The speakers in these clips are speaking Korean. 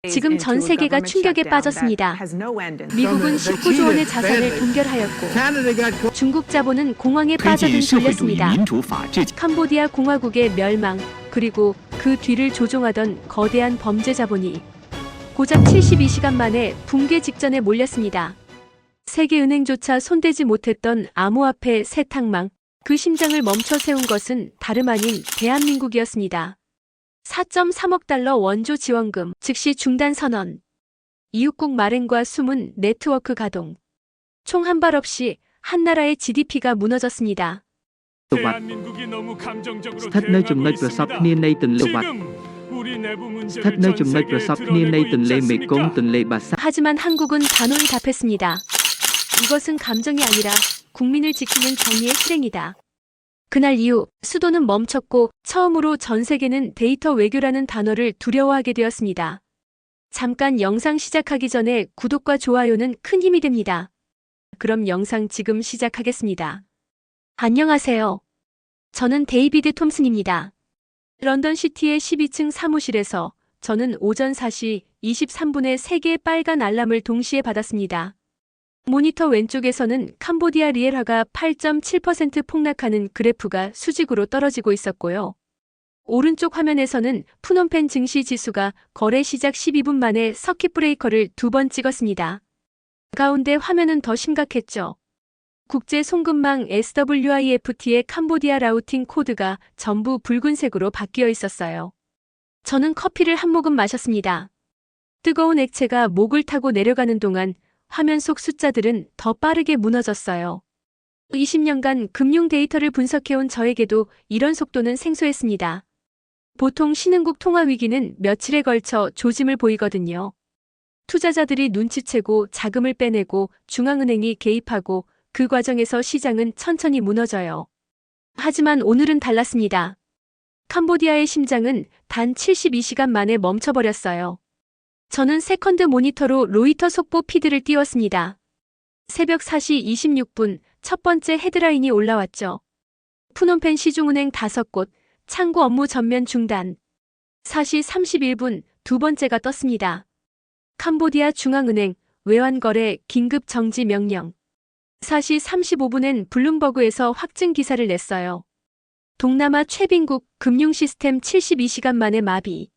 지금 전 세계가 충격에 빠졌습니다. 미국은 19조 원의 자산을 동결하였고 중국 자본은 공황에 推进 빠져든 社会主义 돌렸습니다. 民主法治 캄보디아 공화국의 멸망, 그리고 그 뒤를 조종하던 거대한 범죄 자본이 고작 72시간 만에 붕괴 직전에 몰렸습니다. 세계은행조차 손대지 못했던 암호화폐 세탁망, 그 심장을 멈춰 세운 것은 다름 아닌 대한민국이었습니다. 4.3억 달러 원조 지원금, 즉시 중단 선언. 이웃국 말행과 숨은 네트워크 가동. 총 한 발 없이 한 na라의 GDP가 무너졌습니다. ស្ថិតនៅចំណុចប្រសពគ្នានៃទន្លេវត្តស្ថិតនៅចំណុចប្រសពគ្នានៃទន្លេមេគង្គទន្លេបាសា 하지만 한국은 단호히 답했습니다. 이것은 감정이 아니라 국민을 지키는 정의의 실행이다. 그날 이후 수도는 멈췄고 처음으로 전 세계는 데이터 외교라는 단어를 두려워하게 되었습니다. 잠깐 영상 시작하기 전에 구독과 좋아요는 큰 힘이 됩니다. 그럼 영상 지금 시작하겠습니다. 안녕하세요. 저는 데이비드 톰슨입니다. 런던 시티의 12층 사무실에서 저는 오전 4시 23분에 3개의 빨간 알람을 동시에 받았습니다. 모니터 왼쪽에서는 캄보디아 리엘화가 8.7% 폭락하는 그래프가 수직으로 떨어지고 있었고요. 오른쪽 화면에서는 푸놈펜 증시 지수가 거래 시작 12분 만에 서킷 브레이커를 2번 찍었습니다. 가운데 화면은 더 심각했죠. 국제 송금망 SWIFT의 캄보디아 라우팅 코드가 전부 붉은색으로 바뀌어 있었어요. 저는 커피를 한 모금 마셨습니다. 뜨거운 액체가 목을 타고 내려가는 동안 화면 속 숫자들은 더 빠르게 무너졌어요. 20년간 금융 데이터를 분석해온 저에게도 이런 속도는 생소했습니다. 보통 신흥국 통화 위기는 며칠에 걸쳐 조짐을 보이거든요. 투자자들이 눈치채고 자금을 빼내고 중앙은행이 개입하고 그 과정에서 시장은 천천히 무너져요. 하지만 오늘은 달랐습니다. 캄보디아의 심장은 단 72시간 만에 멈춰버렸어요. 저는 세컨드 모니터로 로이터 속보 피드를 띄웠습니다. 새벽 4시 26분 첫 번째 헤드라인이 올라왔죠. 푸놈펜 시중은행 5곳, 창구 업무 전면 중단. 4시 31분 두 번째가 떴습니다. 캄보디아 중앙은행 외환거래 긴급 정지 명령. 4시 35분엔 블룸버그에서 확증 기사를 냈어요. 동남아 최빈국 금융시스템 72시간 만에 마비.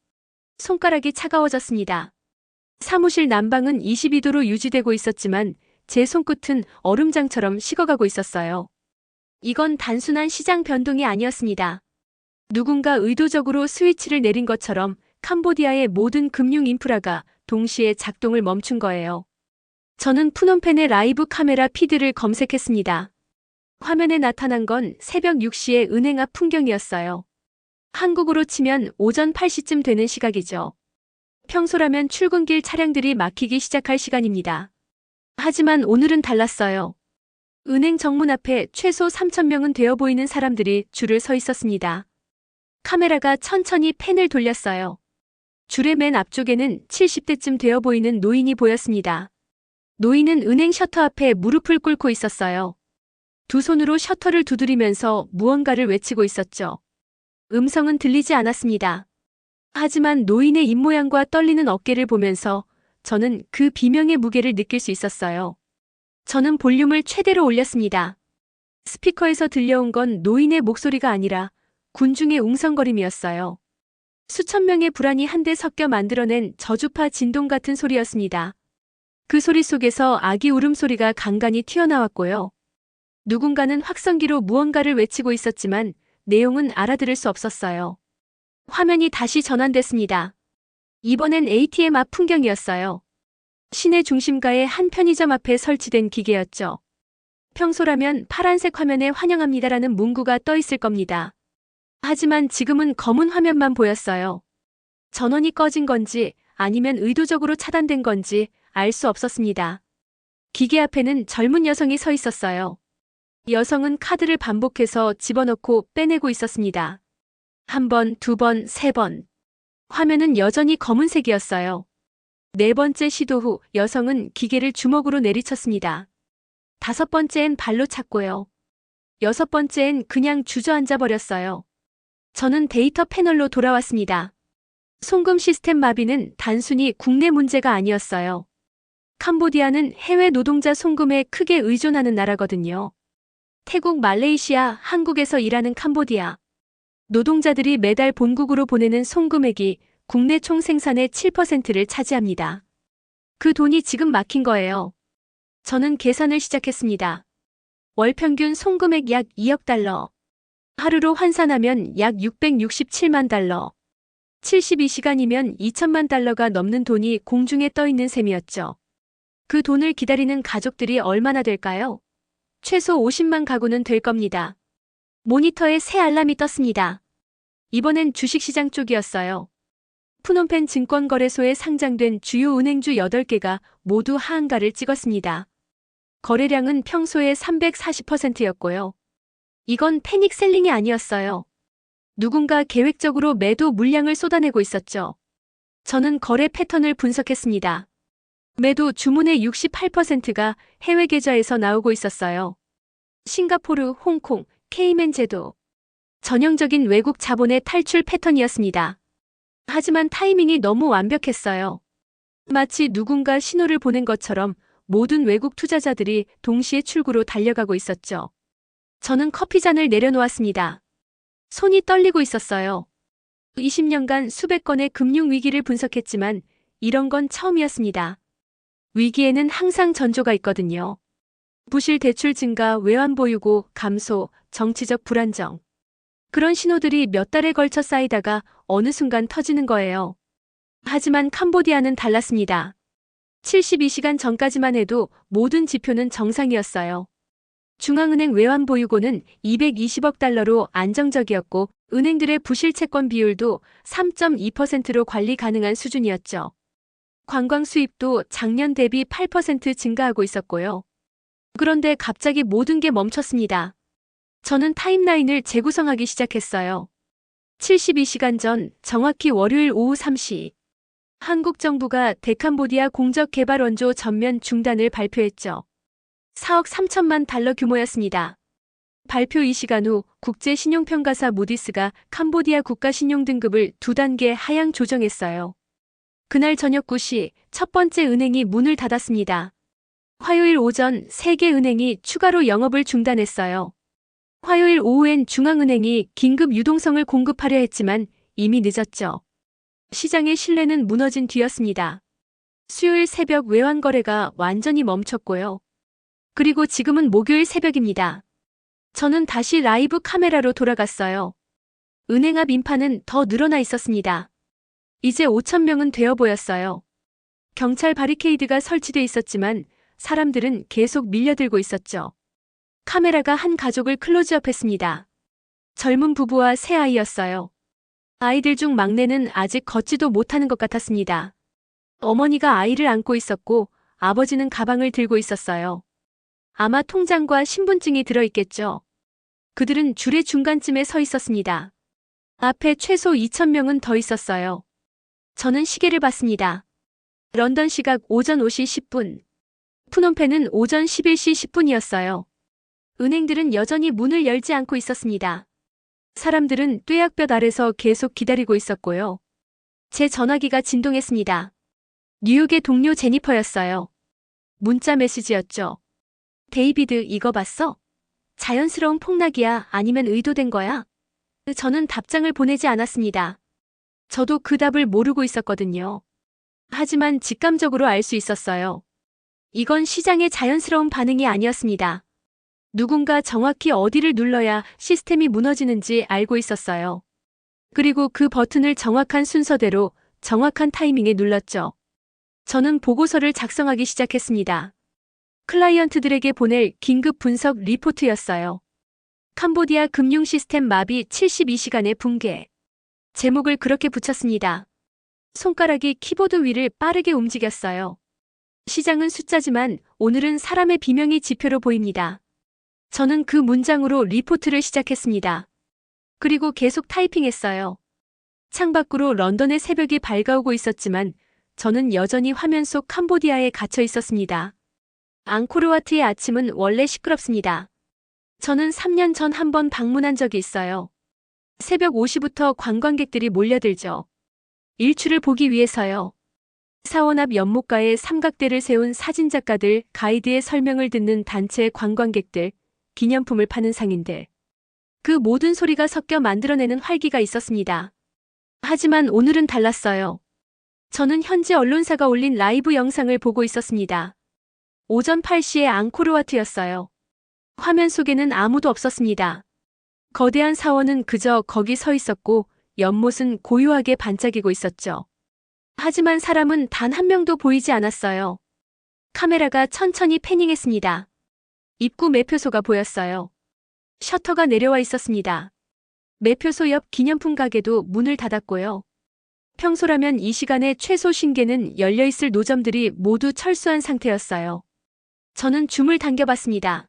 손가락이 차가워졌습니다. 사무실 난방은 22도로 유지되고 있었지만 제 손끝은 얼음장처럼 식어가고 있었어요. 이건 단순한 시장 변동이 아니었습니다. 누군가 의도적으로 스위치를 내린 것처럼 캄보디아의 모든 금융 인프라가 동시에 작동을 멈춘 거예요. 저는 푸놈펜의 라이브 카메라 피드를 검색했습니다. 화면에 나타난 건 새벽 6시의 은행 앞 풍경이었어요. 한국으로 치면 오전 8시쯤 되는 시각이죠. 평소라면 출근길 차량들이 막히기 시작할 시간입니다. 하지만 오늘은 달랐어요. 은행 정문 앞에 최소 3,000명은 되어 보이는 사람들이 줄을 서 있었습니다. 카메라가 천천히 펜을 돌렸어요. 줄의 맨 앞쪽에는 70대쯤 되어 보이는 노인이 보였습니다. 노인은 은행 셔터 앞에 무릎을 꿇고 있었어요. 두 손으로 셔터를 두드리면서 무언가를 외치고 있었죠. 음성은 들리지 않았습니다. 하지만 노인의 입모양과 떨리는 어깨를 보면서 저는 그 비명의 무게를 느낄 수 있었어요. 저는 볼륨을 최대로 올렸습니다. 스피커에서 들려온 건 노인의 목소리가 아니라 군중의 웅성거림이었어요. 수천 명의 불안이 한데 섞여 만들어낸 저주파 진동 같은 소리였습니다. 그 소리 속에서 아기 울음소리가 간간히 튀어나왔고요. 누군가는 확성기로 무언가를 외치고 있었지만 내용은 알아들을 수 없었어요. 화면이 다시 전환됐습니다. 이번엔 ATM 앞 풍경이었어요. 시내 중심가의 한 편의점 앞에 설치된 기계였죠. 평소라면 파란색 화면에 환영합니다라는 문구가 떠 있을 겁니다. 하지만 지금은 검은 화면만 보였어요. 전원이 꺼진 건지 아니면 의도적으로 차단된 건지 알 수 없었습니다. 기계 앞에는 젊은 여성이 서 있었어요. 여성은 카드를 반복해서 집어넣고 빼내고 있었습니다. 한 번, 두 번, 세 번. 화면은 여전히 검은색이었어요. 네 번째 시도 후 여성은 기계를 주먹으로 내리쳤습니다. 다섯 번째엔 발로 찼고요. 여섯 번째엔 그냥 주저앉아 버렸어요. 저는 데이터 패널로 돌아왔습니다. 송금 시스템 마비는 단순히 국내 문제가 아니었어요. 캄보디아는 해외 노동자 송금에 크게 의존하는 나라거든요. 태국, 말레이시아, 한국에서 일하는 캄보디아 노동자들이 매달 본국으로 보내는 송금액이 국내 총 생산의 7%를 차지합니다. 그 돈이 지금 막힌 거예요. 저는 계산을 시작했습니다. 월 평균 송금액 약 2억 달러. 하루로 환산하면 약 667만 달러. 72시간이면 2천만 달러가 넘는 돈이 공중에 떠 있는 셈이었죠. 그 돈을 기다리는 가족들이 얼마나 될까요? 최소 50만 가구는 될 겁니다. 모니터에 새 알람이 떴습니다. 이번엔 주식시장 쪽이었어요. 푸놈펜 증권거래소에 상장된 주요 은행주 8개가 모두 하한가를 찍었습니다. 거래량은 평소의 340%였고요. 이건 패닉 셀링이 아니었어요. 누군가 계획적으로 매도 물량을 쏟아내고 있었죠. 저는 거래 패턴을 분석했습니다. 매도 주문의 68%가 해외 계좌에서 나오고 있었어요. 싱가포르, 홍콩, 케이맨 제도. 전형적인 외국 자본의 탈출 패턴이었습니다. 하지만 타이밍이 너무 완벽했어요. 마치 누군가 신호를 보낸 것처럼 모든 외국 투자자들이 동시에 출구로 달려가고 있었죠. 저는 커피잔을 내려놓았습니다. 손이 떨리고 있었어요. 20년간 수백 건의 금융위기를 분석했지만 이런 건 처음이었습니다. 위기에는 항상 전조가 있거든요. 부실 대출 증가, 외환보유고 감소, 정치적 불안정. 그런 신호들이 몇 달에 걸쳐 쌓이다가 어느 순간 터지는 거예요. 하지만 캄보디아는 달랐습니다. 72시간 전까지만 해도 모든 지표는 정상이었어요. 중앙은행 외환보유고는 220억 달러로 안정적이었고 은행들의 부실 채권 비율도 3.2%로 관리 가능한 수준이었죠. 관광 수입도 작년 대비 8% 증가하고 있었고요. 그런데 갑자기 모든 게 멈췄습니다. 저는 타임라인을 재구성하기 시작했어요. 72시간 전, 정확히 월요일 오후 3시. 한국 정부가 데캄보디아 공적 개발 원조 전면 중단을 발표했죠. 4억 3천만 달러 규모였습니다. 발표 이 시간 후 국제신용평가사 무디스가 캄보디아 국가신용등급을 2단계 하향 조정했어요. 그날 저녁 9시 첫 번째 은행이 문을 닫았습니다. 화요일 오전 3개 은행이 추가로 영업을 중단했어요. 화요일 오후엔 중앙은행이 긴급 유동성을 공급하려 했지만 이미 늦었죠. 시장의 신뢰는 무너진 뒤였습니다. 수요일 새벽 외환거래가 완전히 멈췄고요. 그리고 지금은 목요일 새벽입니다. 저는 다시 라이브 카메라로 돌아갔어요. 은행 앞 인파는 더 늘어나 있었습니다. 이제 5천 명은 되어 보였어요. 경찰 바리케이드가 설치돼 있었지만 사람들은 계속 밀려들고 있었죠. 카메라가 한 가족을 클로즈업했습니다. 젊은 부부와 새 아이였어요. 아이들 중 막내는 아직 걷지도 못하는 것 같았습니다. 어머니가 아이를 안고 있었고 아버지는 가방을 들고 있었어요. 아마 통장과 신분증이 들어있겠죠. 그들은 줄의 중간쯤에 서 있었습니다. 앞에 최소 2천 명은 더 있었어요. 저는 시계를 봤습니다. 런던 시각 오전 5시 10분. 푸놈펜은 오전 11시 10분이었어요. 은행들은 여전히 문을 열지 않고 있었습니다. 사람들은 뙤약볕 아래서 계속 기다리고 있었고요. 제 전화기가 진동했습니다. 뉴욕의 동료 제니퍼였어요. 문자 메시지였죠. 데이비드, 이거 봤어? 자연스러운 폭락이야? 아니면 의도된 거야? 저는 답장을 보내지 않았습니다. 저도 그 답을 모르고 있었거든요. 하지만 직감적으로 알 수 있었어요. 이건 시장의 자연스러운 반응이 아니었습니다. 누군가 정확히 어디를 눌러야 시스템이 무너지는지 알고 있었어요. 그리고 그 버튼을 정확한 순서대로 정확한 타이밍에 눌렀죠. 저는 보고서를 작성하기 시작했습니다. 클라이언트들에게 보낼 긴급 분석 리포트였어요. 캄보디아 금융 시스템 마비 72시간의 붕괴. 제목을 그렇게 붙였습니다. 손가락이 키보드 위를 빠르게 움직였어요. 시장은 숫자지만 오늘은 사람의 비명이 지표로 보입니다. 저는 그 문장으로 리포트를 시작했습니다. 그리고 계속 타이핑했어요. 창밖으로 런던의 새벽이 밝아오고 있었지만 저는 여전히 화면 속 캄보디아에 갇혀 있었습니다. 앙코르와트의 아침은 원래 시끄럽습니다. 저는 3년 전 한 번 방문한 적이 있어요. 새벽 5시부터 관광객들이 몰려들죠. 일출을 보기 위해서요. 사원 앞 연못가에 삼각대를 세운 사진작가들, 가이드의 설명을 듣는 단체 관광객들, 기념품을 파는 상인들. 그 모든 소리가 섞여 만들어내는 활기가 있었습니다. 하지만 오늘은 달랐어요. 저는 현지 언론사가 올린 라이브 영상을 보고 있었습니다. 오전 8시에 앙코르와트였어요. 화면 속에는 아무도 없었습니다. 거대한 사원은 그저 거기 서 있었고 연못은 고요하게 반짝이고 있었죠. 하지만 사람은 단 한 명도 보이지 않았어요. 카메라가 천천히 패닝했습니다. 입구 매표소가 보였어요. 셔터가 내려와 있었습니다. 매표소 옆 기념품 가게도 문을 닫았고요. 평소라면 이 시간에 최소 50개는 열려있을 노점들이 모두 철수한 상태였어요. 저는 줌을 당겨봤습니다.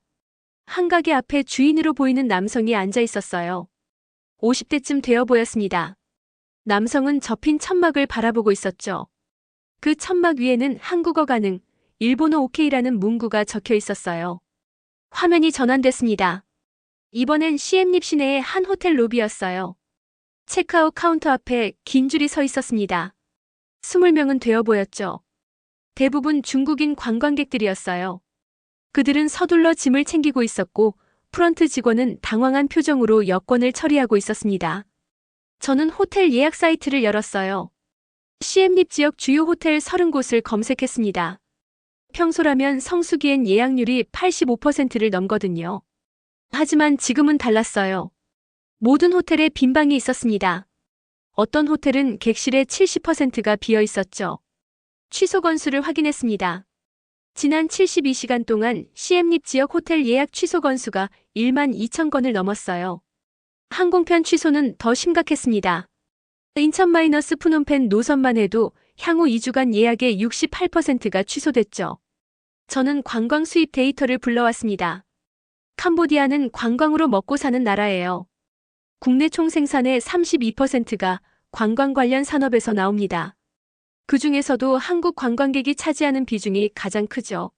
한 가게 앞에 주인으로 보이는 남성이 앉아 있었어요. 50대쯤 되어 보였습니다. 남성은 접힌 천막을 바라보고 있었죠. 그 천막 위에는 한국어 가능, 일본어 오케이라는 문구가 적혀 있었어요. 화면이 전환됐습니다. 이번엔 시엠립 시내의 한 호텔 로비였어요. 체크아웃 카운터 앞에 긴 줄이 서 있었습니다. 20명은 되어 보였죠. 대부분 중국인 관광객들이었어요. 그들은 서둘러 짐을 챙기고 있었고 프런트 직원은 당황한 표정으로 여권을 처리하고 있었습니다. 저는 호텔 예약 사이트를 열었어요. 시엠립 지역 주요 호텔 30곳을 검색했습니다. 평소라면 성수기엔 예약률이 85%를 넘거든요. 하지만 지금은 달랐어요. 모든 호텔에 빈 방이 있었습니다. 어떤 호텔은 객실의 70%가 비어 있었죠. 취소 건수를 확인했습니다. 지난 72시간 동안 시엠립 지역 호텔 예약 취소 건수가 1만 2천 건을 넘었어요. 항공편 취소는 더 심각했습니다. 인천-푸놈펜 노선만 해도 향후 2주간 예약의 68%가 취소됐죠. 저는 관광 수입 데이터를 불러왔습니다. 캄보디아는 관광으로 먹고 사는 나라예요. 국내 총생산의 32%가 관광 관련 산업에서 나옵니다. 그 중에서도 한국 관광객이 차지하는 비중이 가장 크죠.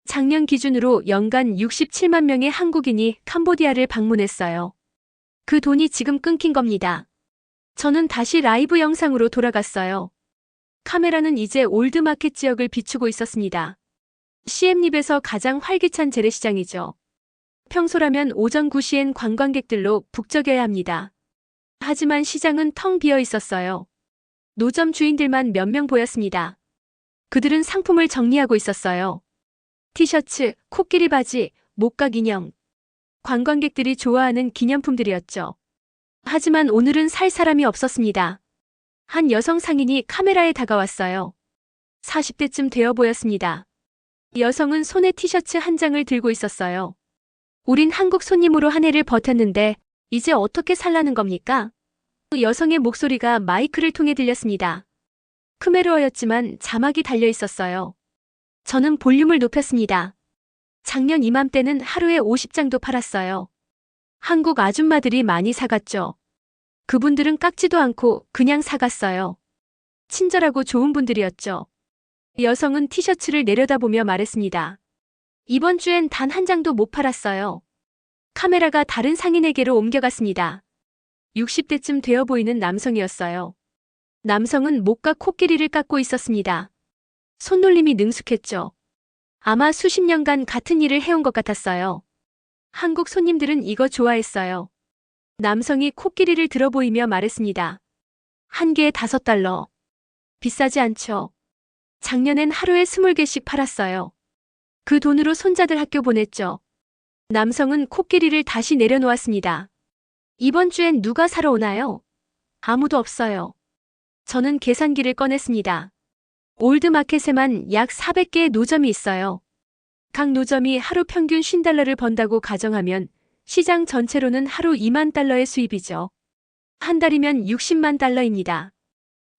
작년 기준으로 연간 67만 명의 한국인이 캄보디아를 방문했어요. 그 돈이 지금 끊긴 겁니다. 저는 다시 라이브 영상으로 돌아갔어요. 카메라는 이제 올드마켓 지역을 비추고 있었습니다. 시엠립에서 가장 활기찬 재래시장이죠. 평소라면 오전 9시엔 관광객들로 북적여야 합니다. 하지만 시장은 텅 비어 있었어요. 노점 주인들만 몇 명 보였습니다. 그들은 상품을 정리하고 있었어요. 티셔츠, 코끼리 바지, 목각 인형. 관광객들이 좋아하는 기념품들이었죠. 하지만 오늘은 살 사람이 없었습니다. 한 여성 상인이 카메라에 다가왔어요. 40대쯤 되어 보였습니다. 여성은 손에 티셔츠 한 장을 들고 있었어요. 우린 한국 손님으로 한 해를 버텼는데 이제 어떻게 살라는 겁니까? 그 여성의 목소리가 마이크를 통해 들렸습니다. 크메르어였지만 자막이 달려 있었어요. 저는 볼륨을 높였습니다. 작년 이맘때는 하루에 50장도 팔았어요. 한국 아줌마들이 많이 사갔죠. 그분들은 깎지도 않고 그냥 사갔어요. 친절하고 좋은 분들이었죠. 여성은 티셔츠를 내려다보며 말했습니다. 이번 주엔 단 한 장도 못 팔았어요. 카메라가 다른 상인에게로 옮겨갔습니다. 60대쯤 되어 보이는 남성이었어요. 남성은 목과 코끼리를 깎고 있었습니다. 손놀림이 능숙했죠. 아마 수십 년간 같은 일을 해온 것 같았어요. 한국 손님들은 이거 좋아했어요. 남성이 코끼리를 들어 보이며 말했습니다. 한 개에 $5. 비싸지 않죠. 작년엔 하루에 20개씩 팔았어요. 그 돈으로 손자들 학교 보냈죠. 남성은 코끼리를 다시 내려놓았습니다. 이번 주엔 누가 사러 오나요? 아무도 없어요. 저는 계산기를 꺼냈습니다. 올드마켓에만 약 400개의 노점이 있어요. 각 노점이 하루 평균 $50를 번다고 가정하면 시장 전체로는 하루 $20,000의 수입이죠. 한 달이면 $600,000입니다.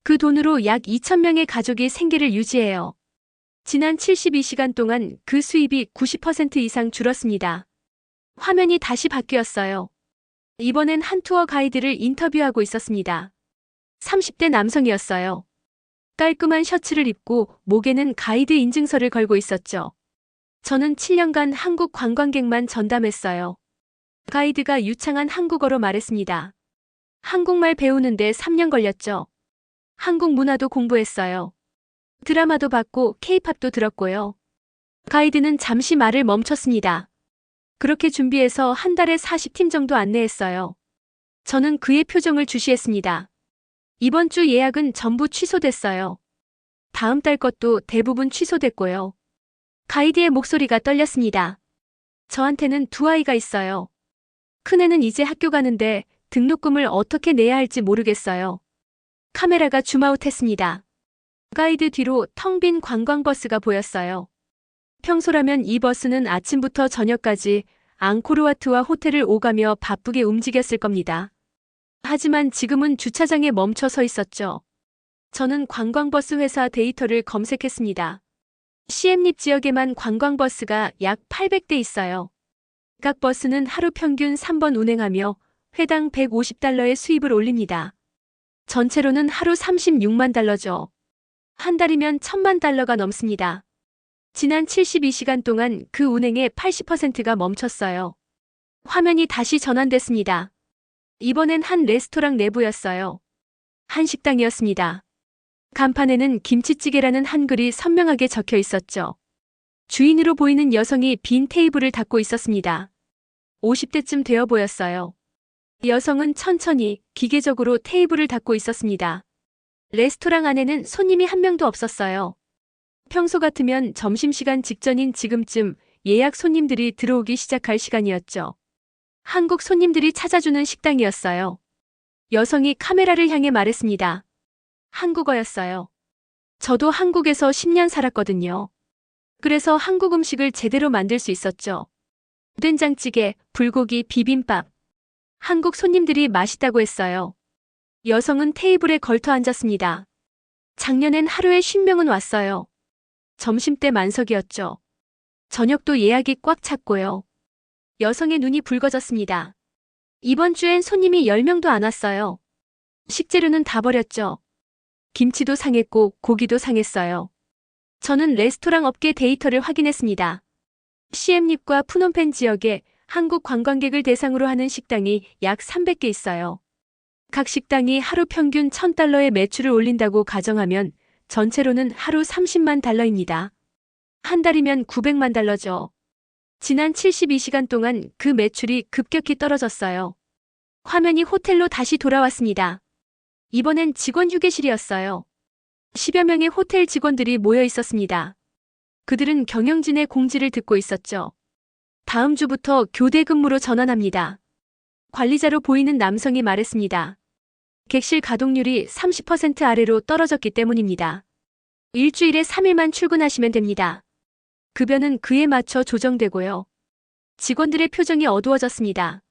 그 돈으로 약 2,000명의 가족이 생계를 유지해요. 지난 72시간 동안 그 수입이 90% 이상 줄었습니다. 화면이 다시 바뀌었어요. 이번엔 한 투어 가이드를 인터뷰하고 있었습니다. 30대 남성이었어요. 깔끔한 셔츠를 입고 목에는 가이드 인증서를 걸고 있었죠. 저는 7년간 한국 관광객만 전담했어요. 가이드가 유창한 한국어로 말했습니다. 한국말 배우는데 3년 걸렸죠. 한국 문화도 공부했어요. 드라마도 봤고 케이팝도 들었고요. 가이드는 잠시 말을 멈췄습니다. 그렇게 준비해서 한 달에 40팀 정도 안내했어요. 저는 그의 표정을 주시했습니다. 이번 주 예약은 전부 취소됐어요. 다음 달 것도 대부분 취소됐고요. 가이드의 목소리가 떨렸습니다. 저한테는 두 아이가 있어요. 큰애는 이제 학교 가는데 등록금을 어떻게 내야 할지 모르겠어요. 카메라가 줌아웃했습니다. 가이드 뒤로 텅 빈 관광버스가 보였어요. 평소라면 이 버스는 아침부터 저녁까지 앙코르와트와 호텔을 오가며 바쁘게 움직였을 겁니다. 하지만 지금은 주차장에 멈춰 서 있었죠. 저는 관광버스 회사 데이터를 검색했습니다. 시엠립 지역에만 관광버스가 약 800대 있어요. 각 버스는 하루 평균 3번 운행하며 회당 150달러의 수입을 올립니다. 전체로는 하루 36만 달러죠. 한 달이면 1000만 달러가 넘습니다. 지난 72시간 동안 그 운행의 80%가 멈췄어요. 화면이 다시 전환됐습니다. 이번엔 한 레스토랑 내부였어요. 한식당이었습니다. 간판에는 김치찌개라는 한글이 선명하게 적혀 있었죠. 주인으로 보이는 여성이 빈 테이블을 닦고 있었습니다. 50대쯤 되어 보였어요. 여성은 천천히 기계적으로 테이블을 닦고 있었습니다. 레스토랑 안에는 손님이 한 명도 없었어요. 평소 같으면 점심시간 직전인 지금쯤 예약 손님들이 들어오기 시작할 시간이었죠. 한국 손님들이 찾아주는 식당이었어요. 여성이 카메라를 향해 말했습니다. 한국어였어요. 저도 한국에서 10년 살았거든요. 그래서 한국 음식을 제대로 만들 수 있었죠. 된장찌개, 불고기, 비빔밥. 한국 손님들이 맛있다고 했어요. 여성은 테이블에 걸터 앉았습니다. 작년엔 하루에 50명은 왔어요. 점심때 만석이었죠. 저녁도 예약이 꽉 찼고요. 여성의 눈이 붉어졌습니다. 이번 주엔 손님이 10명도 안 왔어요. 식재료는 다 버렸죠. 김치도 상했고 고기도 상했어요. 저는 레스토랑 업계 데이터를 확인했습니다. 시엠립과 푸놈펜 지역에 한국 관광객을 대상으로 하는 식당이 약 300개 있어요. 각 식당이 하루 평균 1000달러의 매출을 올린다고 가정하면 전체로는 하루 30만 달러입니다. 한 달이면 900만 달러죠. 지난 72시간 동안 그 매출이 급격히 떨어졌어요. 화면이 호텔로 다시 돌아왔습니다. 이번엔 직원 휴게실이었어요. 10여 명의 호텔 직원들이 모여 있었습니다. 그들은 경영진의 공지를 듣고 있었죠. 다음 주부터 교대 근무로 전환합니다. 관리자로 보이는 남성이 말했습니다. 객실 가동률이 30% 아래로 떨어졌기 때문입니다. 일주일에 3일만 출근하시면 됩니다. 급여는 그에 맞춰 조정되고요. 직원들의 표정이 어두워졌습니다.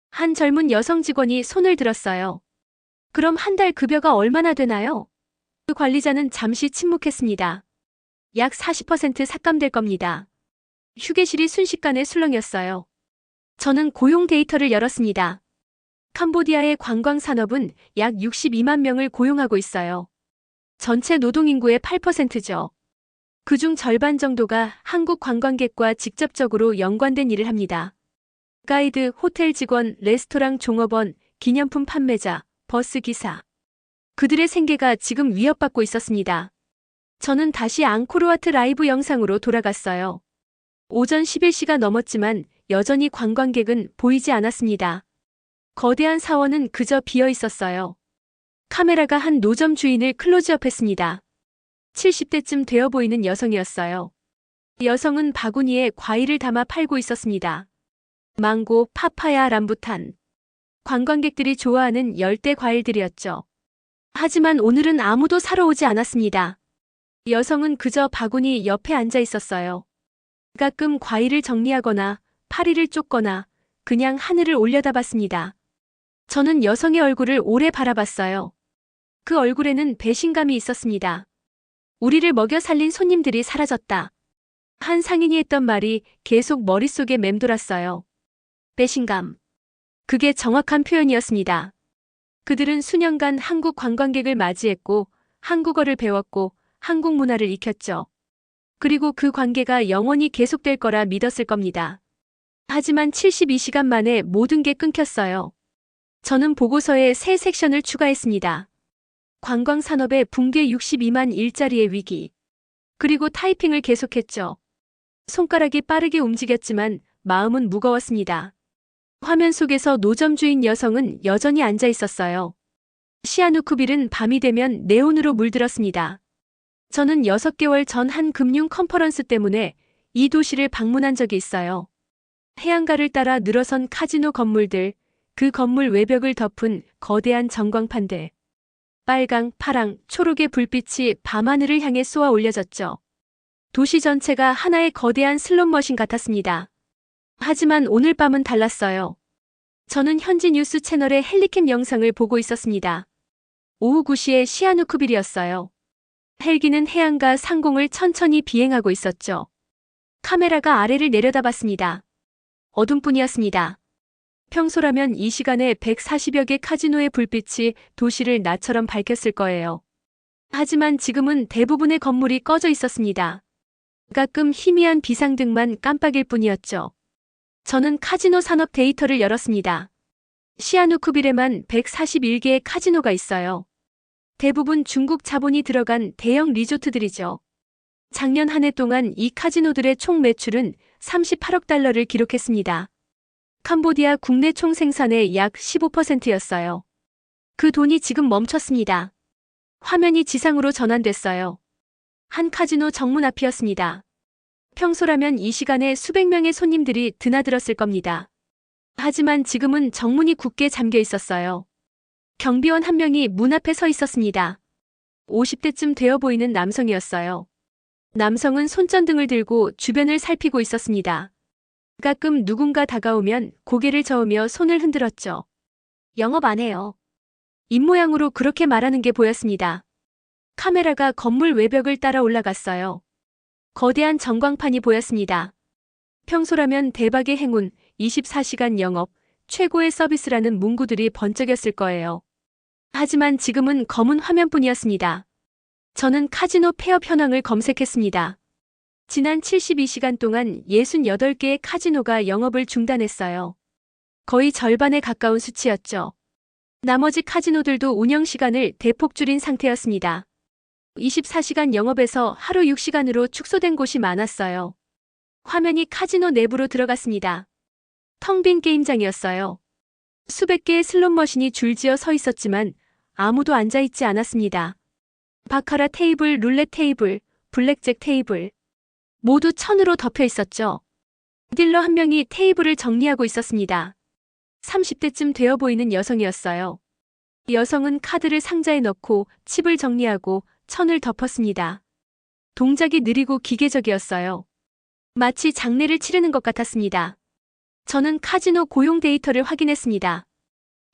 한 젊은 여성 직원이 손을 들었어요. 그럼 한 달 급여가 얼마나 되나요? 그 관리자는 잠시 침묵했습니다. 약 40% 삭감될 겁니다. 휴게실이 순식간에 술렁였어요. 저는 고용 데이터를 열었습니다. 캄보디아의 관광 산업은 약 62만 명을 고용하고 있어요. 전체 노동인구의 8%죠. 그중 절반 정도가 한국 관광객과 직접적으로 연관된 일을 합니다. 가이드, 호텔 직원, 레스토랑 종업원, 기념품 판매자, 버스 기사. 그들의 생계가 지금 위협받고 있었습니다. 저는 다시 앙코르와트 라이브 영상으로 돌아갔어요. 오전 11시가 넘었지만 여전히 관광객은 보이지 않았습니다. 거대한 사원은 그저 비어 있었어요. 카메라가 한 노점 주인을 클로즈업했습니다. 70대쯤 되어 보이는 여성이었어요. 여성은 바구니에 과일을 담아 팔고 있었습니다. 망고, 파파야, 람부탄. 관광객들이 좋아하는 열대 과일들이었죠. 하지만 오늘은 아무도 사러 오지 않았습니다. 여성은 그저 바구니 옆에 앉아 있었어요. 가끔 과일을 정리하거나 파리를 쫓거나 그냥 하늘을 올려다봤습니다. 저는 여성의 얼굴을 오래 바라봤어요. 그 얼굴에는 배신감이 있었습니다. 우리를 먹여 살린 손님들이 사라졌다. 한 상인이 했던 말이 계속 머릿속에 맴돌았어요. 배신감. 그게 정확한 표현이었습니다. 그들은 수년간 한국 관광객을 맞이했고 한국어를 배웠고 한국 문화를 익혔죠. 그리고 그 관계가 영원히 계속될 거라 믿었을 겁니다. 하지만 72시간 만에 모든 게 끊겼어요. 저는 보고서에 새 섹션을 추가했습니다. 관광산업의 붕괴 62만 일자리의 위기. 그리고 타이핑을 계속했죠. 손가락이 빠르게 움직였지만 마음은 무거웠습니다. 화면 속에서 노점 주인 여성은 여전히 앉아 있었어요. 시아누쿠빌은 밤이 되면 네온으로 물들었습니다. 저는 6개월 전 한 금융 컨퍼런스 때문에 이 도시를 방문한 적이 있어요. 해안가를 따라 늘어선 카지노 건물들, 그 건물 외벽을 덮은 거대한 전광판들. 빨강, 파랑, 초록의 불빛이 밤하늘을 향해 쏘아 올려졌죠. 도시 전체가 하나의 거대한 슬롯머신 같았습니다. 하지만 오늘 밤은 달랐어요. 저는 현지 뉴스 채널의 헬리캠 영상을 보고 있었습니다. 오후 9시에 시아누쿠빌이었어요. 헬기는 해안가 상공을 천천히 비행하고 있었죠. 카메라가 아래를 내려다봤습니다. 어둠뿐이었습니다. 평소라면 이 시간에 140여 개 카지노의 불빛이 도시를 나처럼 밝혔을 거예요. 하지만 지금은 대부분의 건물이 꺼져 있었습니다. 가끔 희미한 비상등만 깜빡일 뿐이었죠. 저는 카지노 산업 데이터를 열었습니다. 시아누쿠빌에만 141개의 카지노가 있어요. 대부분 중국 자본이 들어간 대형 리조트들이죠. 작년 한 해 동안 이 카지노들의 총 매출은 38억 달러를 기록했습니다. 캄보디아 국내 총 생산의 약 15%였어요. 그 돈이 지금 멈췄습니다. 화면이 지상으로 전환됐어요. 한 카지노 정문 앞이었습니다. 평소라면 이 시간에 수백 명의 손님들이 드나들었을 겁니다. 하지만 지금은 정문이 굳게 잠겨 있었어요. 경비원 한 명이 문 앞에 서 있었습니다. 50대쯤 되어 보이는 남성이었어요. 남성은 손전등을 들고 주변을 살피고 있었습니다. 가끔 누군가 다가오면 고개를 저으며 손을 흔들었죠. 영업 안 해요. 입모양으로 그렇게 말하는 게 보였습니다. 카메라가 건물 외벽을 따라 올라갔어요. 거대한 전광판이 보였습니다. 평소라면 대박의 행운, 24시간 영업, 최고의 서비스라는 문구들이 번쩍였을 거예요. 하지만 지금은 검은 화면뿐이었습니다. 저는 카지노 폐업 현황을 검색했습니다. 지난 72시간 동안 68개의 카지노가 영업을 중단했어요. 거의 절반에 가까운 수치였죠. 나머지 카지노들도 운영 시간을 대폭 줄인 상태였습니다. 24시간 영업에서 하루 6시간으로 축소된 곳이 많았어요. 화면이 카지노 내부로 들어갔습니다. 텅 빈 게임장이었어요. 수백 개의 슬롯 머신이 줄지어 서 있었지만 아무도 앉아있지 않았습니다. 바카라 테이블, 룰렛 테이블, 블랙잭 테이블. 모두 천으로 덮여 있었죠. 딜러 한 명이 테이블을 정리하고 있었습니다. 30대쯤 되어 보이는 여성이었어요. 여성은 카드를 상자에 넣고 칩을 정리하고 천을 덮었습니다. 동작이 느리고 기계적이었어요. 마치 장례를 치르는 것 같았습니다. 저는 카지노 고용 데이터를 확인했습니다.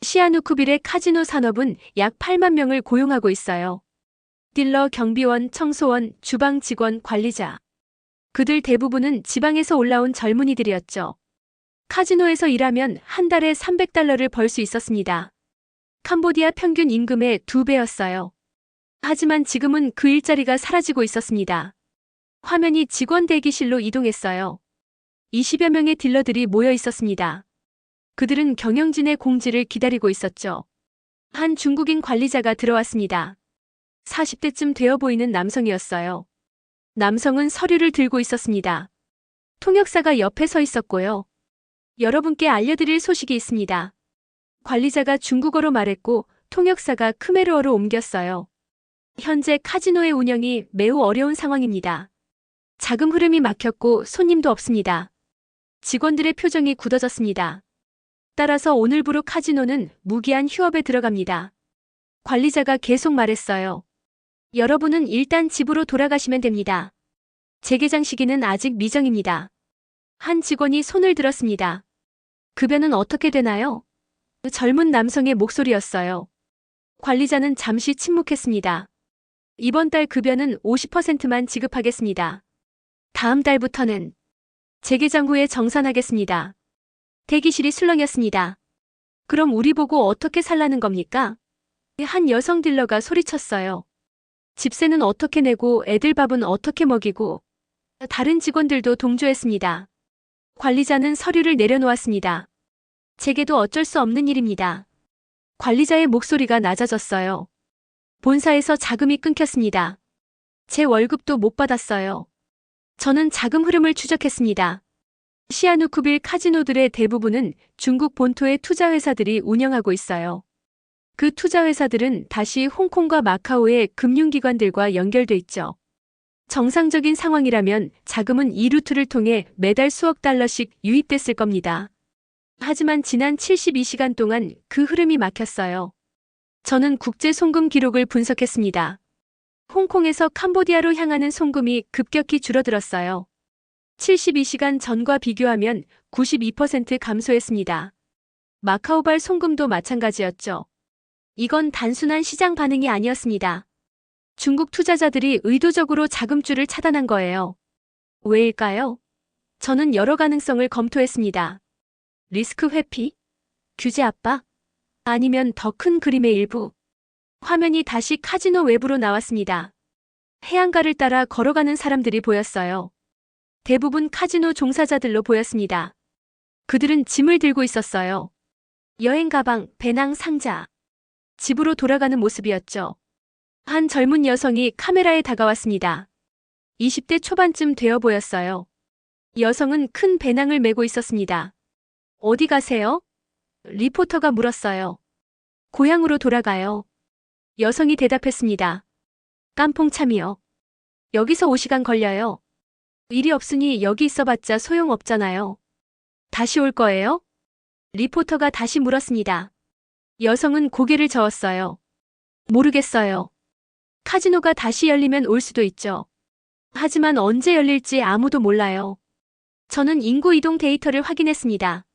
시아누쿠빌의 카지노 산업은 약 8만 명을 고용하고 있어요. 딜러, 경비원, 청소원, 주방 직원, 관리자. 그들 대부분은 지방에서 올라온 젊은이들이었죠. 카지노에서 일하면 한 달에 300달러를 벌 수 있었습니다. 캄보디아 평균 임금의 2배였어요. 하지만 지금은 그 일자리가 사라지고 있었습니다. 화면이 직원 대기실로 이동했어요. 20여 명의 딜러들이 모여 있었습니다. 그들은 경영진의 공지를 기다리고 있었죠. 한 중국인 관리자가 들어왔습니다. 40대쯤 되어 보이는 남성이었어요. 남성은 서류를 들고 있었습니다. 통역사가 옆에 서 있었고요. 여러분께 알려드릴 소식이 있습니다. 관리자가 중국어로 말했고 통역사가 크메르어로 옮겼어요. 현재 카지노의 운영이 매우 어려운 상황입니다. 자금 흐름이 막혔고 손님도 없습니다. 직원들의 표정이 굳어졌습니다. 따라서 오늘부로 카지노는 무기한 휴업에 들어갑니다. 관리자가 계속 말했어요. 여러분은 일단 집으로 돌아가시면 됩니다. 재계장 시기는 아직 미정입니다. 한 직원이 손을 들었습니다. 급여는 어떻게 되나요? 젊은 남성의 목소리였어요. 관리자는 잠시 침묵했습니다. 이번 달 급여는 50%만 지급하겠습니다. 다음 달부터는 재계장 후에 정산하겠습니다. 대기실이 술렁였습니다. 그럼 우리 보고 어떻게 살라는 겁니까? 한 여성 딜러가 소리쳤어요. 집세는 어떻게 내고 애들 밥은 어떻게 먹이고. 다른 직원들도 동조했습니다. 관리자는 서류를 내려놓았습니다. 제게도 어쩔 수 없는 일입니다. 관리자의 목소리가 낮아졌어요. 본사에서 자금이 끊겼습니다. 제 월급도 못 받았어요. 저는 자금 흐름을 추적했습니다. 시아누쿠빌 카지노들의 대부분은 중국 본토의 투자회사들이 운영하고 있어요. 그 투자회사들은 다시 홍콩과 마카오의 금융기관들과 연결돼 있죠. 정상적인 상황이라면 자금은 이 루트를 통해 매달 수억 달러씩 유입됐을 겁니다. 하지만 지난 72시간 동안 그 흐름이 막혔어요. 저는 국제 송금 기록을 분석했습니다. 홍콩에서 캄보디아로 향하는 송금이 급격히 줄어들었어요. 72시간 전과 비교하면 92% 감소했습니다. 마카오발 송금도 마찬가지였죠. 이건 단순한 시장 반응이 아니었습니다. 중국 투자자들이 의도적으로 자금줄을 차단한 거예요. 왜일까요? 저는 여러 가능성을 검토했습니다. 리스크 회피? 규제 압박? 아니면 더 큰 그림의 일부? 화면이 다시 카지노 외부로 나왔습니다. 해안가를 따라 걸어가는 사람들이 보였어요. 대부분 카지노 종사자들로 보였습니다. 그들은 짐을 들고 있었어요. 여행 가방, 배낭, 상자. 집으로 돌아가는 모습이었죠. 한 젊은 여성이 카메라에 다가왔습니다. 20대 초반쯤 되어 보였어요. 여성은 큰 배낭을 메고 있었습니다. 어디 가세요? 리포터가 물었어요. 고향으로 돌아가요. 여성이 대답했습니다. 깐풍참이요. 여기서 5시간 걸려요. 일이 없으니 여기 있어봤자 소용없잖아요. 다시 올 거예요? 리포터가 다시 물었습니다. 여성은 고개를 저었어요. 모르겠어요. 카지노가 다시 열리면 올 수도 있죠. 하지만 언제 열릴지 아무도 몰라요. 저는 인구 이동 데이터를 확인했습니다.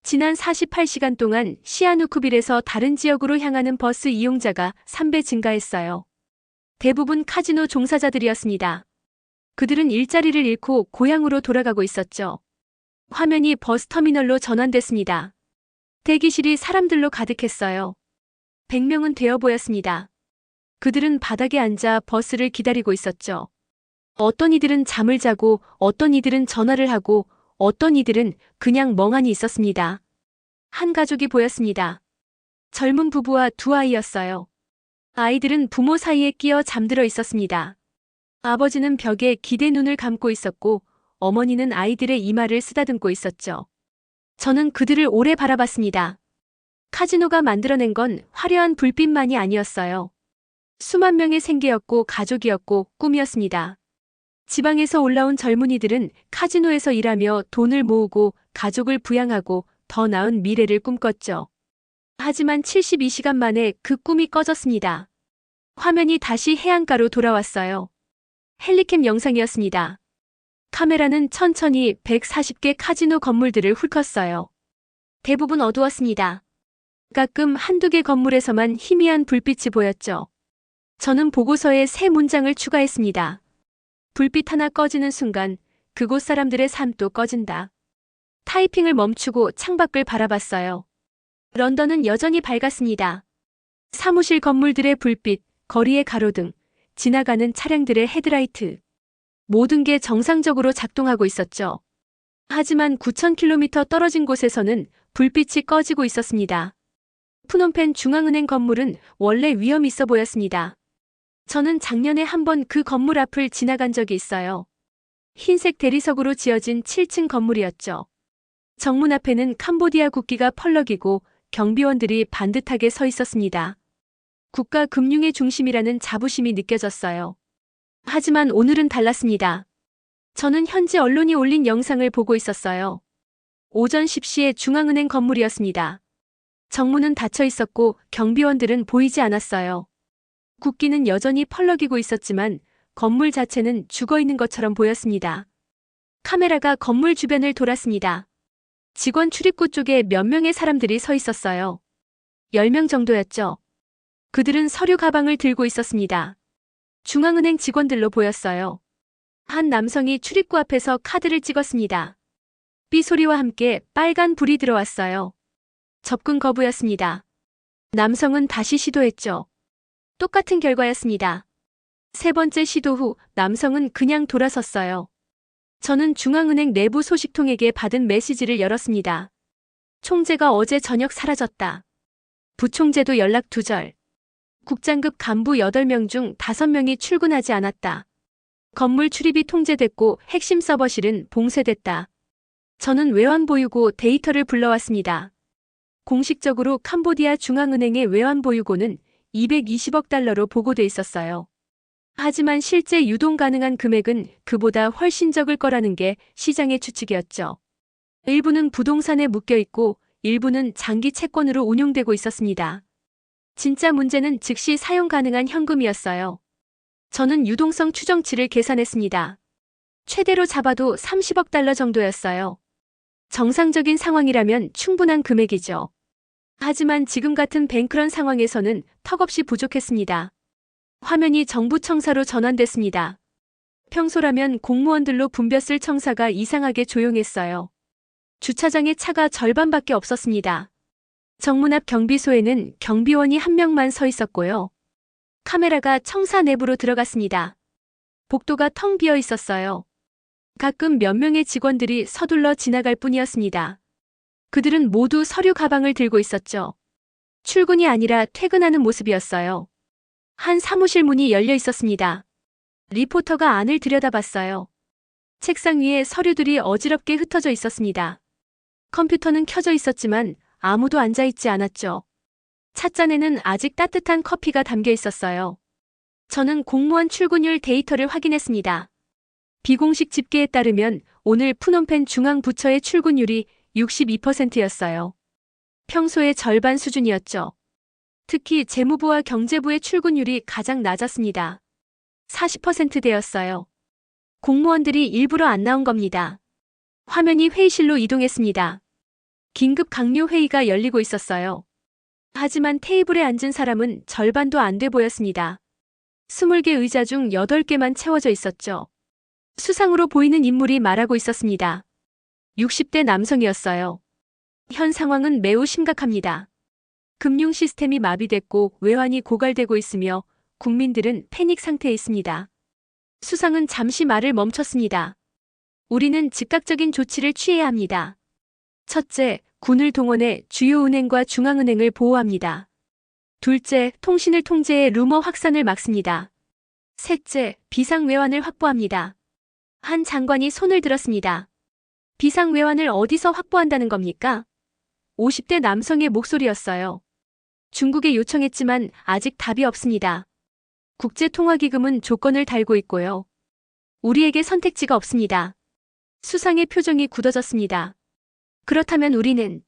지난 48시간 동안 시아누쿠빌에서 다른 지역으로 향하는 버스 이용자가 3배 증가했어요. 대부분 카지노 종사자들이었습니다. 그들은 일자리를 잃고 고향으로 돌아가고 있었죠. 화면이 버스터미널로 전환됐습니다. 대기실이 사람들로 가득했어요. 100명은 되어 보였습니다. 그들은 바닥에 앉아 버스를 기다리고 있었죠. 어떤 이들은 잠을 자고, 어떤 이들은 전화를 하고, 어떤 이들은 그냥 멍하니 있었습니다. 한 가족이 보였습니다. 젊은 부부와 두 아이였어요. 아이들은 부모 사이에 끼어 잠들어 있었습니다. 아버지는 벽에 기대 눈을 감고 있었고, 어머니는 아이들의 이마를 쓰다듬고 있었죠. 저는 그들을 오래 바라봤습니다. 카지노가 만들어낸 건 화려한 불빛만이 아니었어요. 수만 명의 생계였고 가족이었고 꿈이었습니다. 지방에서 올라온 젊은이들은 카지노에서 일하며 돈을 모으고 가족을 부양하고 더 나은 미래를 꿈꿨죠. 하지만 72시간 만에 그 꿈이 꺼졌습니다. 화면이 다시 해안가로 돌아왔어요. 헬리캠 영상이었습니다. 카메라는 천천히 140개 카지노 건물들을 훑었어요. 대부분 어두웠습니다. 가끔 한두 개 건물에서만 희미한 불빛이 보였죠. 저는 보고서에 세 문장을 추가했습니다. 불빛 하나 꺼지는 순간 그곳 사람들의 삶도 꺼진다. 타이핑을 멈추고 창밖을 바라봤어요. 런던은 여전히 밝았습니다. 사무실 건물들의 불빛, 거리의 가로등, 지나가는 차량들의 헤드라이트. 모든 게 정상적으로 작동하고 있었죠. 하지만 9,000km 떨어진 곳에서는 불빛이 꺼지고 있었습니다. 푸놈펜 중앙은행 건물은 원래 위험 있어 보였습니다. 저는 작년에 한 번 그 건물 앞을 지나간 적이 있어요. 흰색 대리석으로 지어진 7층 건물이었죠. 정문 앞에는 캄보디아 국기가 펄럭이고 경비원들이 반듯하게 서 있었습니다. 국가 금융의 중심이라는 자부심이 느껴졌어요. 하지만 오늘은 달랐습니다. 저는 현지 언론이 올린 영상을 보고 있었어요. 오전 10시에 중앙은행 건물이었습니다. 정문은 닫혀 있었고 경비원들은 보이지 않았어요. 국기는 여전히 펄럭이고 있었지만 건물 자체는 죽어있는 것처럼 보였습니다. 카메라가 건물 주변을 돌았습니다. 직원 출입구 쪽에 몇 명의 사람들이 서 있었어요. 10명 정도였죠. 그들은 서류 가방을 들고 있었습니다. 중앙은행 직원들로 보였어요. 한 남성이 출입구 앞에서 카드를 찍었습니다. 삐 소리와 함께 빨간 불이 들어왔어요. 접근 거부였습니다. 남성은 다시 시도했죠. 똑같은 결과였습니다. 세 번째 시도 후 남성은 그냥 돌아섰어요. 저는 중앙은행 내부 소식통에게 받은 메시지를 열었습니다. 총재가 어제 저녁 사라졌다. 부총재도 연락 두절. 국장급 간부 8명 중 5명이 출근하지 않았다. 건물 출입이 통제됐고 핵심 서버실은 봉쇄됐다. 저는 외환 보유고 데이터를 불러왔습니다. 공식적으로 캄보디아 중앙은행의 외환 보유고는 220억 달러로 보고돼 있었어요. 하지만 실제 유동 가능한 금액은 그보다 훨씬 적을 거라는 게 시장의 추측이었죠. 일부는 부동산에 묶여 있고 일부는 장기 채권으로 운용되고 있었습니다. 진짜 문제는 즉시 사용 가능한 현금이었어요. 저는 유동성 추정치를 계산했습니다. 최대로 잡아도 30억 달러 정도였어요. 정상적인 상황이라면 충분한 금액이죠. 하지만 지금 같은 뱅크런 상황에서는 턱없이 부족했습니다. 화면이 정부 청사로 전환됐습니다. 평소라면 공무원들로 붐볐을 청사가 이상하게 조용했어요. 주차장에 차가 절반밖에 없었습니다. 정문 앞 경비소에는 경비원이 1명만 서 있었고요. 카메라가 청사 내부로 들어갔습니다. 복도가 텅 비어 있었어요. 가끔 몇 명의 직원들이 서둘러 지나갈 뿐이었습니다. 그들은 모두 서류 가방을 들고 있었죠. 출근이 아니라 퇴근하는 모습이었어요. 한 사무실 문이 열려 있었습니다. 리포터가 안을 들여다봤어요. 책상 위에 서류들이 어지럽게 흩어져 있었습니다. 컴퓨터는 켜져 있었지만 아무도 앉아 있지 않았죠. 찻잔에는 아직 따뜻한 커피가 담겨 있었어요. 저는 공무원 출근율 데이터를 확인했습니다. 비공식 집계에 따르면 오늘 푸놈펜 중앙부처의 출근율이 62%였어요. 평소의 절반 수준이었죠. 특히 재무부와 경제부의 출근율이 가장 낮았습니다. 40%대였어요. 공무원들이 일부러 안 나온 겁니다. 화면이 회의실로 이동했습니다. 긴급 강요 회의가 열리고 있었어요. 하지만 테이블에 앉은 사람은 절반도 안 돼 보였습니다. 20개 의자 중 8개만 채워져 있었죠. 수상으로 보이는 인물이 말하고 있었습니다. 60대 남성이었어요. 현 상황은 매우 심각합니다. 금융 시스템이 마비됐고 외환이 고갈되고 있으며 국민들은 패닉 상태에 있습니다. 수상은 잠시 말을 멈췄습니다. 우리는 즉각적인 조치를 취해야 합니다. 첫째, 군을 동원해 주요 은행과 중앙은행을 보호합니다. 둘째, 통신을 통제해 루머 확산을 막습니다. 셋째, 비상외환을 확보합니다. 한 장관이 손을 들었습니다. 비상외환을 어디서 확보한다는 겁니까? 50대 남성의 목소리였어요. 중국에 요청했지만 아직 답이 없습니다. 국제통화기금은 조건을 달고 있고요. 우리에게 선택지가 없습니다. 수상의 표정이 굳어졌습니다. 그렇다면 우리는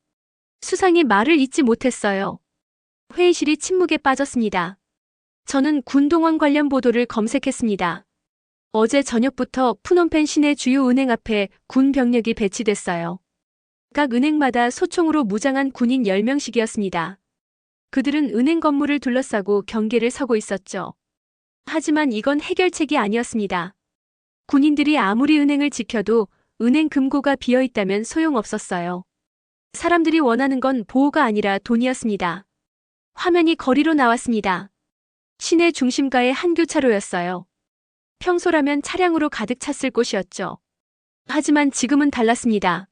수상이 말을 잇지 못했어요. 회의실이 침묵에 빠졌습니다. 저는 군동원 관련 보도를 검색했습니다. 어제 저녁부터 푸놈펜 시내 주요 은행 앞에 군 병력이 배치됐어요. 각 은행마다 소총으로 무장한 군인 10명씩이었습니다. 그들은 은행 건물을 둘러싸고 경계를 서고 있었죠. 하지만 이건 해결책이 아니었습니다. 군인들이 아무리 은행을 지켜도 은행 금고가 비어 있다면 소용없었어요. 사람들이 원하는 건 보호가 아니라 돈이었습니다. 화면이 거리로 나왔습니다. 시내 중심가의 한 교차로였어요. 평소라면 차량으로 가득 찼을 곳이었죠. 하지만 지금은 달랐습니다.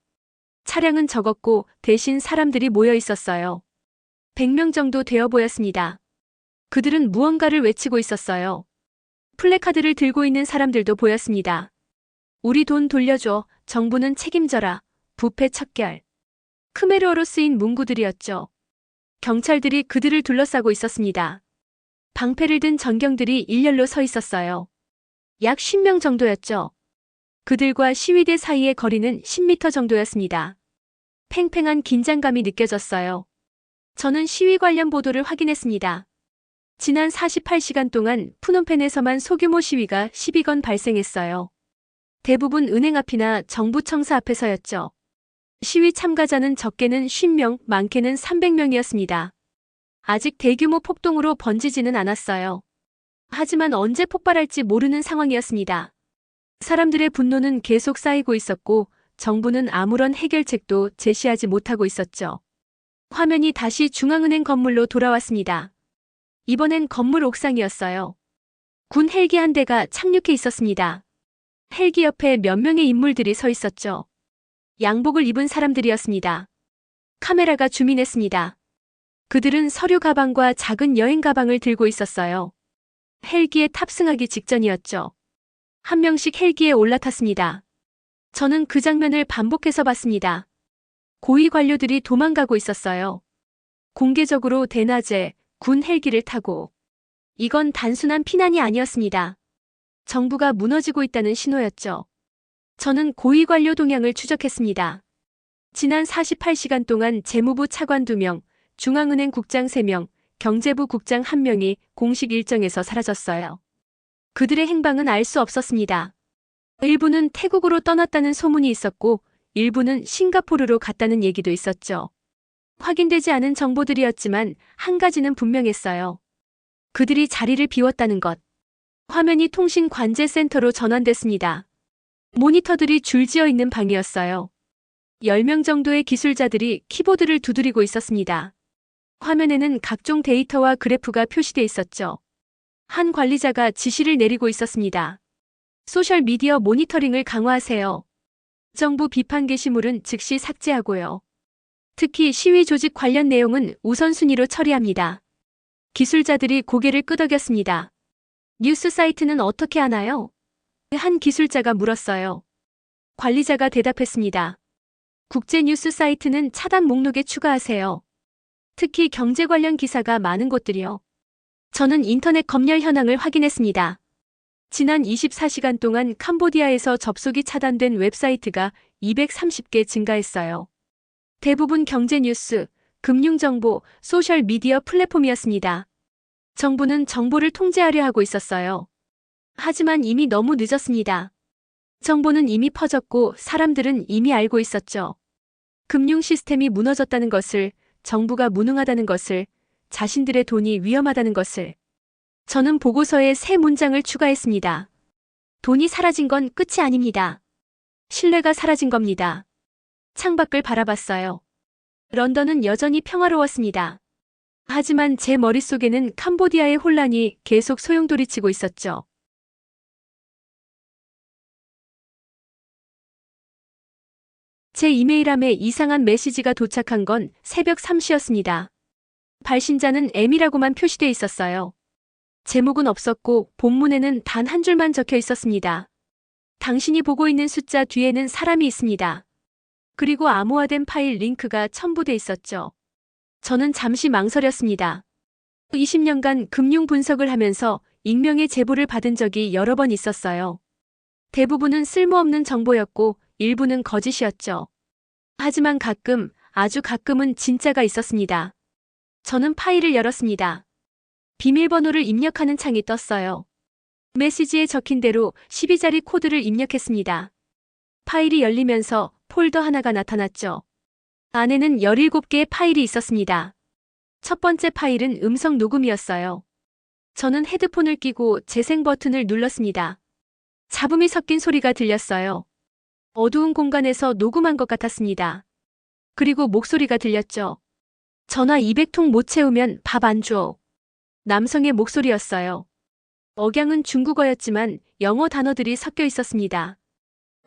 차량은 적었고 대신 사람들이 모여 있었어요. 100명 정도 되어 보였습니다. 그들은 무언가를 외치고 있었어요. 플래카드를 들고 있는 사람들도 보였습니다. 우리 돈 돌려줘, 정부는 책임져라, 부패 척결. 크메르어로 쓰인 문구들이었죠. 경찰들이 그들을 둘러싸고 있었습니다. 방패를 든 전경들이 일렬로 서 있었어요. 약 10명 정도였죠. 그들과 시위대 사이의 거리는 10m 정도였습니다. 팽팽한 긴장감이 느껴졌어요. 저는 시위 관련 보도를 확인했습니다. 지난 48시간 동안 푸놈펜에서만 소규모 시위가 12건 발생했어요. 대부분 은행 앞이나 정부 청사 앞에서였죠. 시위 참가자는 적게는 50명, 많게는 300명이었습니다. 아직 대규모 폭동으로 번지지는 않았어요. 하지만 언제 폭발할지 모르는 상황이었습니다. 사람들의 분노는 계속 쌓이고 있었고 정부는 아무런 해결책도 제시하지 못하고 있었죠. 화면이 다시 중앙은행 건물로 돌아왔습니다. 이번엔 건물 옥상이었어요. 군 헬기 한 대가 착륙해 있었습니다. 헬기 옆에 몇 명의 인물들이 서 있었죠. 양복을 입은 사람들이었습니다. 카메라가 줌인했습니다. 그들은 서류 가방과 작은 여행 가방을 들고 있었어요. 헬기에 탑승하기 직전이었죠. 한 명씩 헬기에 올라탔습니다. 저는 그 장면을 반복해서 봤습니다. 고위 관료들이 도망가고 있었어요. 공개적으로 대낮에 군 헬기를 타고. 이건 단순한 피난이 아니었습니다. 정부가 무너지고 있다는 신호였죠. 저는 고위 관료 동향을 추적했습니다. 지난 48시간 동안 재무부 차관 2명, 중앙은행 국장 3명, 경제부 국장 1명이 공식 일정에서 사라졌어요. 그들의 행방은 알 수 없었습니다. 일부는 태국으로 떠났다는 소문이 있었고, 일부는 싱가포르로 갔다는 얘기도 있었죠. 확인되지 않은 정보들이었지만 한 가지는 분명했어요. 그들이 자리를 비웠다는 것. 화면이 통신 관제 센터로 전환됐습니다. 모니터들이 줄지어 있는 방이었어요. 10명 정도의 기술자들이 키보드를 두드리고 있었습니다. 화면에는 각종 데이터와 그래프가 표시돼 있었죠. 한 관리자가 지시를 내리고 있었습니다. 소셜미디어 모니터링을 강화하세요. 정부 비판 게시물은 즉시 삭제하고요. 특히 시위 조직 관련 내용은 우선순위로 처리합니다. 기술자들이 고개를 끄덕였습니다. 뉴스 사이트는 어떻게 하나요? 한 기술자가 물었어요. 관리자가 대답했습니다. 국제 뉴스 사이트는 차단 목록에 추가하세요. 특히 경제 관련 기사가 많은 곳들이요. 저는 인터넷 검열 현황을 확인했습니다. 지난 24시간 동안 캄보디아에서 접속이 차단된 웹사이트가 230개 증가했어요. 대부분 경제 뉴스, 금융정보, 소셜미디어 플랫폼이었습니다. 정부는 정보를 통제하려 하고 있었어요. 하지만 이미 너무 늦었습니다. 정보는 이미 퍼졌고 사람들은 이미 알고 있었죠. 금융 시스템이 무너졌다는 것을, 정부가 무능하다는 것을, 자신들의 돈이 위험하다는 것을. 저는 보고서에 새 문장을 추가했습니다. 돈이 사라진 건 끝이 아닙니다. 신뢰가 사라진 겁니다. 창밖을 바라봤어요. 런던은 여전히 평화로웠습니다. 하지만 제 머릿속에는 캄보디아의 혼란이 계속 소용돌이치고 있었죠. 제 이메일함에 이상한 메시지가 도착한 건 새벽 3시였습니다. 발신자는 M이라고만 표시돼 있었어요. 제목은 없었고 본문에는 단 한 줄만 적혀 있었습니다. 당신이 보고 있는 숫자 뒤에는 사람이 있습니다. 그리고 암호화된 파일 링크가 첨부돼 있었죠. 저는 잠시 망설였습니다. 20년간 금융 분석을 하면서 익명의 제보를 받은 적이 여러 번 있었어요. 대부분은 쓸모없는 정보였고 일부는 거짓이었죠. 하지만 가끔, 아주 가끔은 진짜가 있었습니다. 저는 파일을 열었습니다. 비밀번호를 입력하는 창이 떴어요. 메시지에 적힌 대로 12자리 코드를 입력했습니다. 파일이 열리면서 폴더 하나가 나타났죠. 안에는 17개의 파일이 있었습니다. 첫 번째 파일은 음성 녹음이었어요. 저는 헤드폰을 끼고 재생 버튼을 눌렀습니다. 잡음이 섞인 소리가 들렸어요. 어두운 공간에서 녹음한 것 같았습니다. 그리고 목소리가 들렸죠. 전화 200통 못 채우면 밥 안 줘. 남성의 목소리였어요. 억양은 중국어였지만 영어 단어들이 섞여 있었습니다.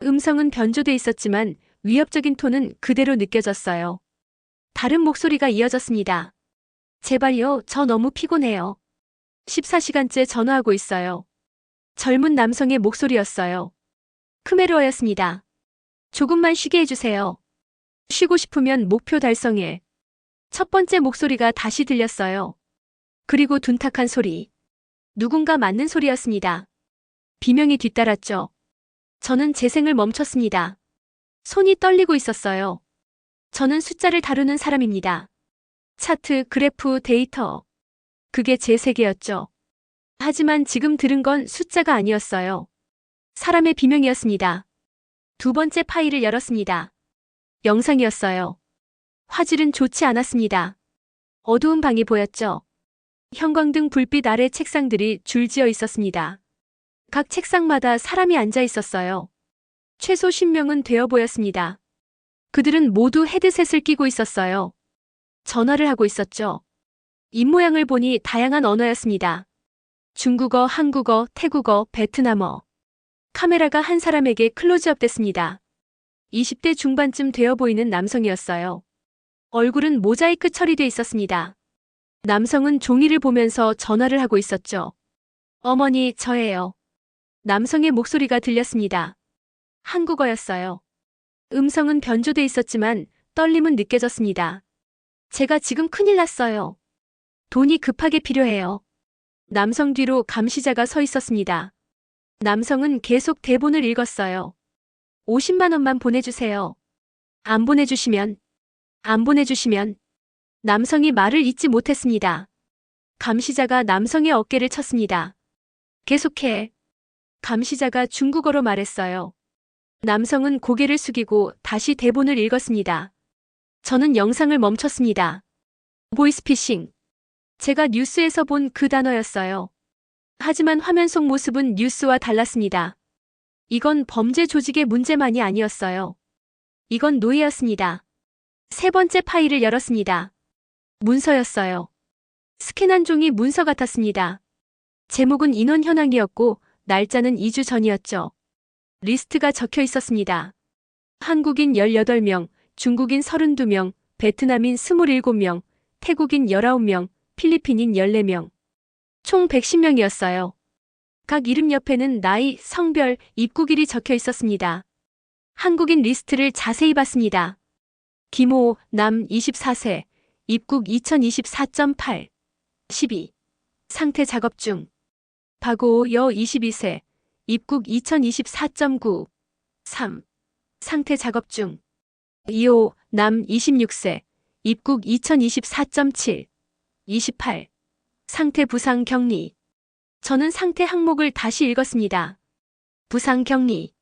음성은 변조돼 있었지만 위협적인 톤은 그대로 느껴졌어요. 다른 목소리가 이어졌습니다. 제발요, 저 너무 피곤해요. 14시간째 전화하고 있어요. 젊은 남성의 목소리였어요. 크메르어였습니다. 조금만 쉬게 해주세요. 쉬고 싶으면 목표 달성해. 첫 번째 목소리가 다시 들렸어요. 그리고 둔탁한 소리. 누군가 맞는 소리였습니다. 비명이 뒤따랐죠. 저는 재생을 멈췄습니다. 손이 떨리고 있었어요. 저는 숫자를 다루는 사람입니다. 차트, 그래프, 데이터. 그게 제 세계였죠. 하지만 지금 들은 건 숫자가 아니었어요. 사람의 비명이었습니다. 두 번째 파일을 열었습니다. 영상이었어요. 화질은 좋지 않았습니다. 어두운 방이 보였죠. 형광등 불빛 아래 책상들이 줄지어 있었습니다. 각 책상마다 사람이 앉아 있었어요. 최소 10명은 되어 보였습니다. 그들은 모두 헤드셋을 끼고 있었어요. 전화를 하고 있었죠. 입모양을 보니 다양한 언어였습니다. 중국어, 한국어, 태국어, 베트남어. 카메라가 한 사람에게 클로즈업 됐습니다. 20대 중반쯤 되어 보이는 남성이었어요. 얼굴은 모자이크 처리돼 있었습니다. 남성은 종이를 보면서 전화를 하고 있었죠. 어머니, 저예요. 남성의 목소리가 들렸습니다. 한국어였어요. 음성은 변조돼 있었지만 떨림은 느껴졌습니다. 제가 지금 큰일 났어요. 돈이 급하게 필요해요. 남성 뒤로 감시자가 서 있었습니다. 남성은 계속 대본을 읽었어요. 50만 원만 보내주세요. 안 보내주시면. 남성이 말을 잇지 못했습니다. 감시자가 남성의 어깨를 쳤습니다. 계속해. 감시자가 중국어로 말했어요. 남성은 고개를 숙이고 다시 대본을 읽었습니다. 저는 영상을 멈췄습니다. 보이스피싱. 제가 뉴스에서 본 그 단어였어요. 하지만 화면 속 모습은 뉴스와 달랐습니다. 이건 범죄 조직의 문제만이 아니었어요. 이건 노예였습니다. 세 번째 파일을 열었습니다. 문서였어요. 스캔한 종이 문서 같았습니다. 제목은 인원 현황이었고 날짜는 2주 전이었죠. 리스트가 적혀 있었습니다. 한국인 18명, 중국인 32명, 베트남인 27명, 태국인 19명, 필리핀인 14명. 총 110명이었어요. 각 이름 옆에는 나이, 성별, 입국일이 적혀 있었습니다. 한국인 리스트를 자세히 봤습니다. 김호, 남 24세, 입국 2024.8, 12. 상태 작업 중. 박오, 여 22세, 입국 2024.9, 3. 상태 작업 중. 이호, 남 26세, 입국 2024.7, 28. 상태 부상 격리. 저는 상태 항목을 다시 읽었습니다. 부상 격리.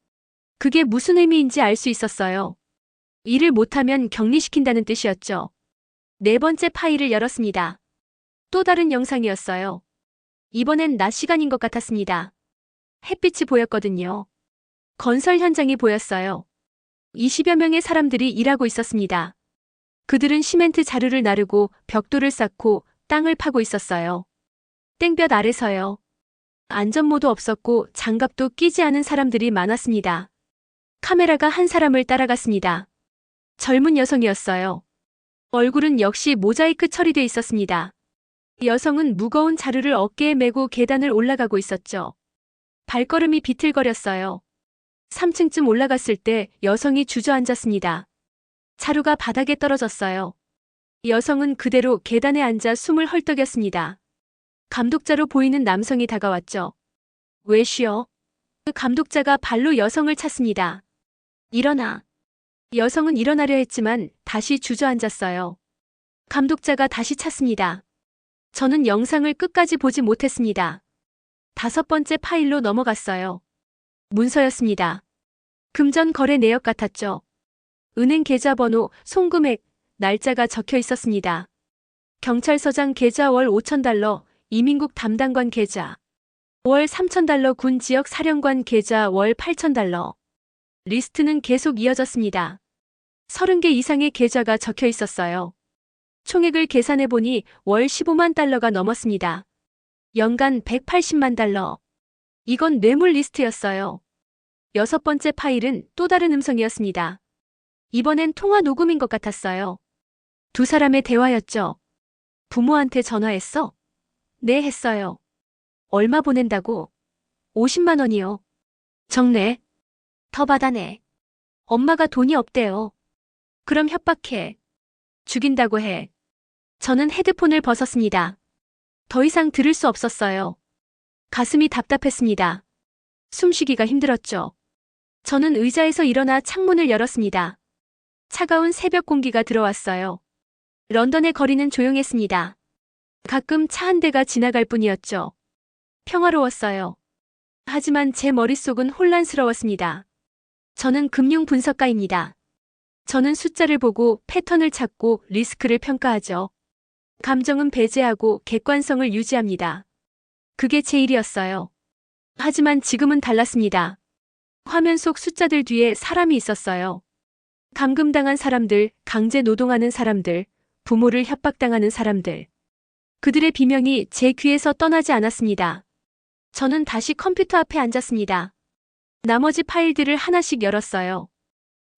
그게 무슨 의미인지 알 수 있었어요. 일을 못하면 격리시킨다는 뜻이었죠. 네 번째 파일을 열었습니다. 또 다른 영상이었어요. 이번엔 낮 시간인 것 같았습니다. 햇빛이 보였거든요. 건설 현장이 보였어요. 20여 명의 사람들이 일하고 있었습니다. 그들은 시멘트 자루를 나르고 벽돌을 쌓고 땅을 파고 있었어요. 땡볕 아래서요. 안전모도 없었고 장갑도 끼지 않은 사람들이 많았습니다. 카메라가 한 사람을 따라갔습니다. 젊은 여성이었어요. 얼굴은 역시 모자이크 처리돼 있었습니다. 여성은 무거운 자루를 어깨에 메고 계단을 올라가고 있었죠. 발걸음이 비틀거렸어요. 3층쯤 올라갔을 때 여성이 주저앉았습니다. 자루가 바닥에 떨어졌어요. 여성은 그대로 계단에 앉아 숨을 헐떡였습니다. 감독자로 보이는 남성이 다가왔죠. 왜 쉬어? 그 감독자가 발로 여성을 찼습니다. 일어나. 여성은 일어나려 했지만 다시 주저앉았어요. 감독자가 다시 찼습니다. 저는 영상을 끝까지 보지 못했습니다. 5번째 파일로 넘어갔어요. 문서였습니다. 금전 거래 내역 같았죠. 은행 계좌번호, 송금액, 날짜가 적혀 있었습니다. 경찰서장 계좌 월 5,000달러, 이민국 담당관 계좌 월 3,000달러, 군 지역 사령관 계좌 월 8,000달러. 리스트는 계속 이어졌습니다. 30개 이상의 계좌가 적혀 있었어요. 총액을 계산해보니 월 15만 달러가 넘었습니다. 연간 180만 달러. 이건 뇌물 리스트였어요. 6번째 파일은 또 다른 음성이었습니다. 이번엔 통화 녹음인 것 같았어요. 두 사람의 대화였죠. 부모한테 전화했어? 네, 했어요. 얼마 보낸다고? 50만 원이요. 적네. 더 받아내. 엄마가 돈이 없대요. 그럼 협박해. 죽인다고 해. 저는 헤드폰을 벗었습니다. 더 이상 들을 수 없었어요. 가슴이 답답했습니다. 숨쉬기가 힘들었죠. 저는 의자에서 일어나 창문을 열었습니다. 차가운 새벽 공기가 들어왔어요. 런던의 거리는 조용했습니다. 가끔 차 한 대가 지나갈 뿐이었죠. 평화로웠어요. 하지만 제 머릿속은 혼란스러웠습니다. 저는 금융 분석가입니다. 저는 숫자를 보고 패턴을 찾고 리스크를 평가하죠. 감정은 배제하고 객관성을 유지합니다. 그게 제 일이었어요. 하지만 지금은 달랐습니다. 화면 속 숫자들 뒤에 사람이 있었어요. 감금당한 사람들, 강제 노동하는 사람들, 부모를 협박당하는 사람들. 그들의 비명이 제 귀에서 떠나지 않았습니다. 저는 다시 컴퓨터 앞에 앉았습니다. 나머지 파일들을 하나씩 열었어요.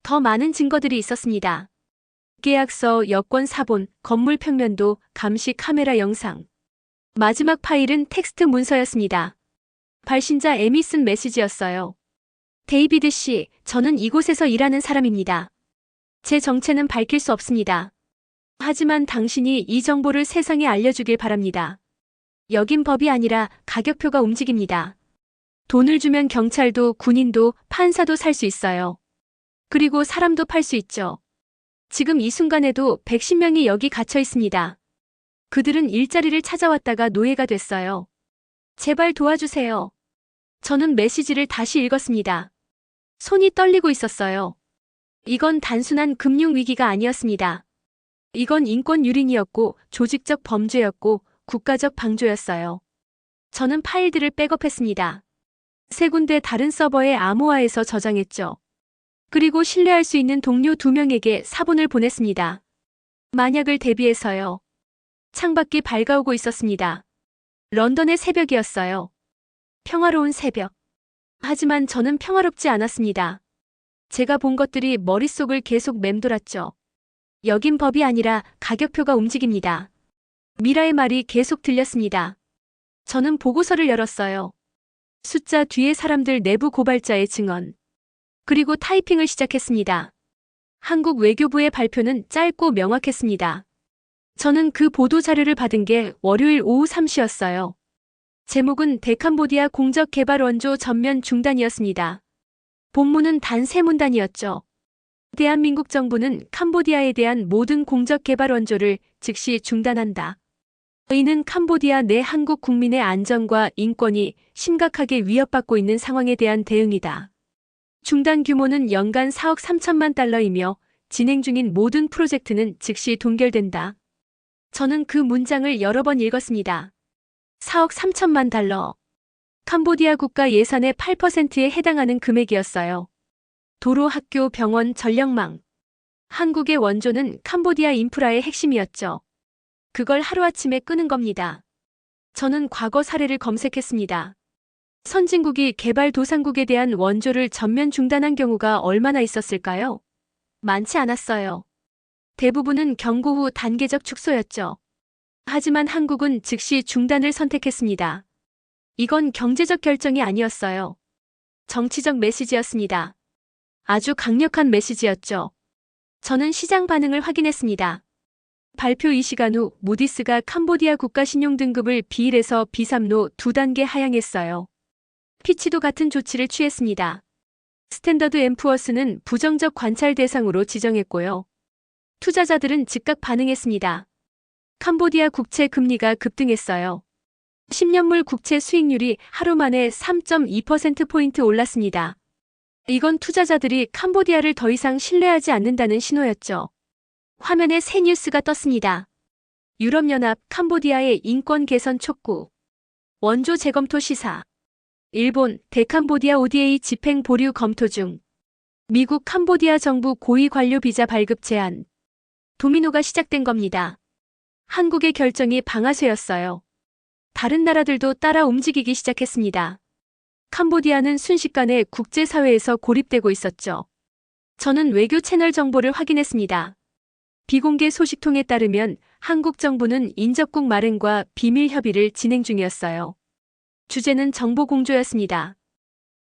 더 많은 증거들이 있었습니다. 계약서, 여권 사본, 건물 평면도, 감시 카메라 영상. 마지막 파일은 텍스트 문서였습니다. 발신자 M이 쓴 메시지였어요. 데이비드 씨, 저는 이곳에서 일하는 사람입니다. 제 정체는 밝힐 수 없습니다. 하지만 당신이 이 정보를 세상에 알려주길 바랍니다. 여긴 법이 아니라 가격표가 움직입니다. 돈을 주면 경찰도 군인도 판사도 살 수 있어요. 그리고 사람도 팔 수 있죠. 지금 이 순간에도 110명이 여기 갇혀 있습니다. 그들은 일자리를 찾아왔다가 노예가 됐어요. 제발 도와주세요. 저는 메시지를 다시 읽었습니다. 손이 떨리고 있었어요. 이건 단순한 금융 위기가 아니었습니다. 이건 인권 유린이었고 조직적 범죄였고 국가적 방조였어요. 저는 파일들을 백업했습니다. 3군데 다른 서버에 암호화해서 저장했죠. 그리고 신뢰할 수 있는 동료 2명에게 사본을 보냈습니다. 만약을 대비해서요. 창밖이 밝아오고 있었습니다. 런던의 새벽이었어요. 평화로운 새벽. 하지만 저는 평화롭지 않았습니다. 제가 본 것들이 머릿속을 계속 맴돌았죠. 여긴 법이 아니라 가격표가 움직입니다. 미라의 말이 계속 들렸습니다. 저는 보고서를 열었어요. 숫자 뒤에 사람들 내부 고발자의 증언. 그리고 타이핑을 시작했습니다. 한국 외교부의 발표는 짧고 명확했습니다. 저는 그 보도 자료를 받은 게 월요일 오후 3시였어요. 제목은 데캄보디아 공적 개발 원조 전면 중단이었습니다. 본문은 단 3문단이었죠. 대한민국 정부는 캄보디아에 대한 모든 공적 개발 원조를 즉시 중단한다. 이는 캄보디아 내 한국 국민의 안전과 인권이 심각하게 위협받고 있는 상황에 대한 대응이다. 중단 규모는 연간 4억 3천만 달러이며 진행 중인 모든 프로젝트는 즉시 동결된다. 저는 그 문장을 여러 번 읽었습니다. 4억 3천만 달러. 캄보디아 국가 예산의 8%에 해당하는 금액이었어요. 도로, 학교, 병원, 전력망. 한국의 원조는 캄보디아 인프라의 핵심이었죠. 그걸 하루아침에 끄는 겁니다. 저는 과거 사례를 검색했습니다. 선진국이 개발도상국에 대한 원조를 전면 중단한 경우가 얼마나 있었을까요? 많지 않았어요. 대부분은 경고 후 단계적 축소였죠. 하지만 한국은 즉시 중단을 선택했습니다. 이건 경제적 결정이 아니었어요. 정치적 메시지였습니다. 아주 강력한 메시지였죠. 저는 시장 반응을 확인했습니다. 발표 2시간 후 무디스가 캄보디아 국가 신용 등급을 B1에서 B3로 2단계 하향했어요. 피치도 같은 조치를 취했습니다. 스탠더드 앤 푸어스는 부정적 관찰 대상으로 지정했고요. 투자자들은 즉각 반응했습니다. 캄보디아 국채 금리가 급등했어요. 10년물 국채 수익률이 하루 만에 3.2%포인트 올랐습니다. 이건 투자자들이 캄보디아를 더 이상 신뢰하지 않는다는 신호였죠. 화면에 새 뉴스가 떴습니다. 유럽연합 캄보디아의 인권 개선 촉구. 원조 재검토 시사. 일본 데캄보디아 ODA 집행 보류 검토 중. 미국 캄보디아 정부 고위 관료 비자 발급 제한. 도미노가 시작된 겁니다. 한국의 결정이 방아쇠였어요. 다른 나라들도 따라 움직이기 시작했습니다. 캄보디아는 순식간에 국제사회에서 고립되고 있었죠. 저는 외교 채널 정보를 확인했습니다. 비공개 소식통에 따르면 한국 정부는 인접국 말행과 비밀 협의를 진행 중이었어요. 주제는 정보 공조였습니다.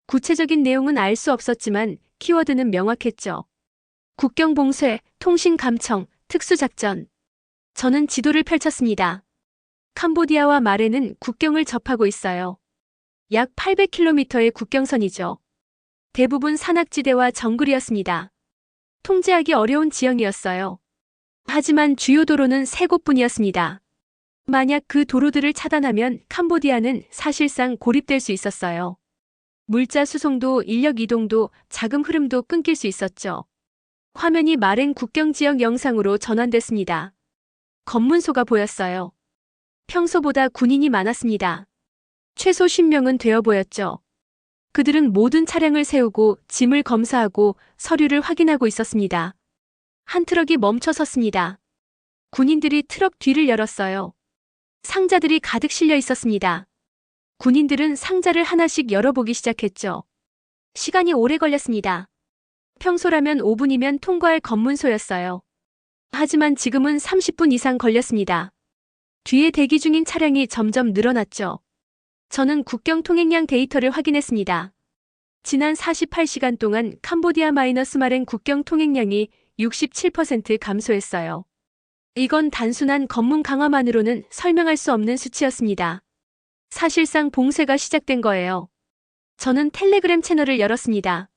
구체적인 내용은 알 수 없었지만 키워드는 명확했죠. 국경 봉쇄, 통신 감청, 특수작전. 저는 지도를 펼쳤습니다. 캄보디아와 말에는 국경을 접하고 있어요. 약 800km의 국경선이죠. 대부분 산악지대와 정글이었습니다. 통제하기 어려운 지형이었어요. 하지만 주요 도로는 3곳뿐이었습니다. 만약 그 도로들을 차단하면 캄보디아는 사실상 고립될 수 있었어요. 물자 수송도, 인력 이동도, 자금 흐름도 끊길 수 있었죠. 화면이 말행 국경 지역 영상으로 전환됐습니다. 검문소가 보였어요. 평소보다 군인이 많았습니다. 최소 10명은 되어 보였죠. 그들은 모든 차량을 세우고 짐을 검사하고 서류를 확인하고 있었습니다. 한 트럭이 멈춰 섰습니다. 군인들이 트럭 뒤를 열었어요. 상자들이 가득 실려 있었습니다. 군인들은 상자를 하나씩 열어보기 시작했죠. 시간이 오래 걸렸습니다. 평소라면 5분이면 통과할 검문소였어요. 하지만 지금은 30분 이상 걸렸습니다. 뒤에 대기 중인 차량이 점점 늘어났죠. 저는 국경 통행량 데이터를 확인했습니다. 지난 48시간 동안 캄보디아 마이너스 마렌 국경 통행량이 67% 감소했어요. 이건 단순한 검문 강화만으로는 설명할 수 없는 수치였습니다. 사실상 봉쇄가 시작된 거예요. 저는 텔레그램 채널을 열었습니다.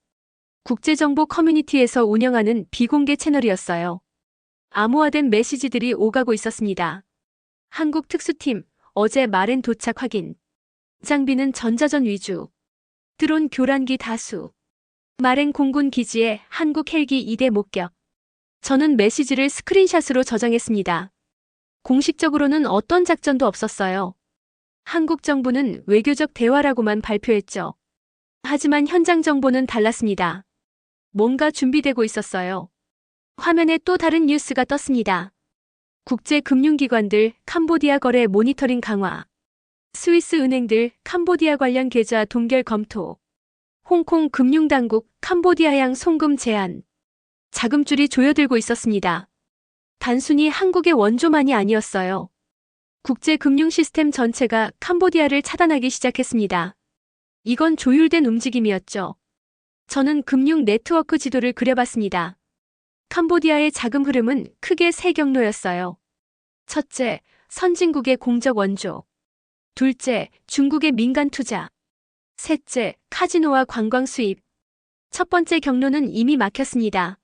국제정보 커뮤니티에서 운영하는 비공개 채널이었어요. 암호화된 메시지들이 오가고 있었습니다. 한국 특수팀, 어제 마렌 도착 확인. 장비는 전자전 위주. 드론 교란기 다수. 마렌 공군 기지에 한국 헬기 2대 목격. 저는 메시지를 스크린샷으로 저장했습니다. 공식적으로는 어떤 작전도 없었어요. 한국 정부는 외교적 대화라고만 발표했죠. 하지만 현장 정보는 달랐습니다. 뭔가 준비되고 있었어요. 화면에 또 다른 뉴스가 떴습니다. 국제 금융기관들 캄보디아 거래 모니터링 강화. 스위스 은행들 캄보디아 관련 계좌 동결 검토. 홍콩 금융당국 캄보디아양 송금 제한. 자금줄이 조여들고 있었습니다. 단순히 한국의 원조만이 아니었어요. 국제 금융 시스템 전체가 캄보디아를 차단하기 시작했습니다. 이건 조율된 움직임이었죠. 저는 금융 네트워크 지도를 그려봤습니다. 캄보디아의 자금 흐름은 크게 세 경로였어요. 첫째, 선진국의 공적 원조. 둘째, 중국의 민간 투자. 셋째, 카지노와 관광 수입. 첫 번째 경로는 이미 막혔습니다.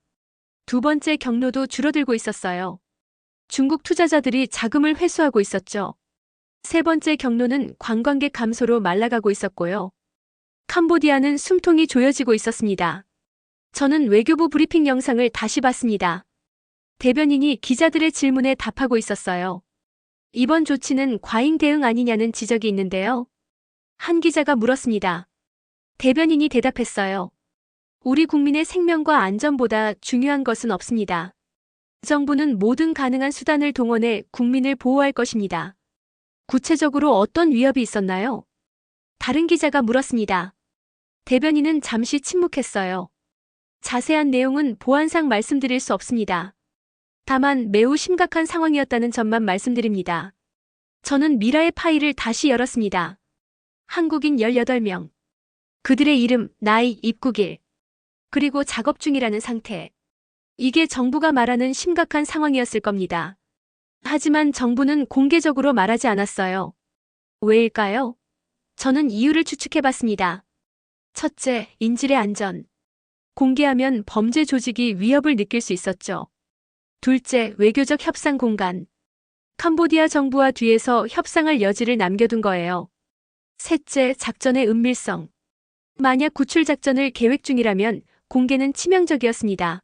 두 번째 경로도 줄어들고 있었어요. 중국 투자자들이 자금을 회수하고 있었죠. 세 번째 경로는 관광객 감소로 말라가고 있었고요. 캄보디아는 숨통이 조여지고 있었습니다. 저는 외교부 브리핑 영상을 다시 봤습니다. 대변인이 기자들의 질문에 답하고 있었어요. 이번 조치는 과잉 대응 아니냐는 지적이 있는데요. 한 기자가 물었습니다. 대변인이 대답했어요. 우리 국민의 생명과 안전보다 중요한 것은 없습니다. 정부는 모든 가능한 수단을 동원해 국민을 보호할 것입니다. 구체적으로 어떤 위협이 있었나요? 다른 기자가 물었습니다. 대변인은 잠시 침묵했어요. 자세한 내용은 보안상 말씀드릴 수 없습니다. 다만 매우 심각한 상황이었다는 점만 말씀드립니다. 저는 미라의 파일을 다시 열었습니다. 한국인 18명. 그들의 이름, 나이, 입국일. 그리고 작업 중이라는 상태. 이게 정부가 말하는 심각한 상황이었을 겁니다. 하지만 정부는 공개적으로 말하지 않았어요. 왜일까요? 저는 이유를 추측해봤습니다. 첫째, 인질의 안전. 공개하면 범죄 조직이 위협을 느낄 수 있었죠. 둘째, 외교적 협상 공간. 캄보디아 정부와 뒤에서 협상할 여지를 남겨둔 거예요. 셋째, 작전의 은밀성. 만약 구출 작전을 계획 중이라면 공개는 치명적이었습니다.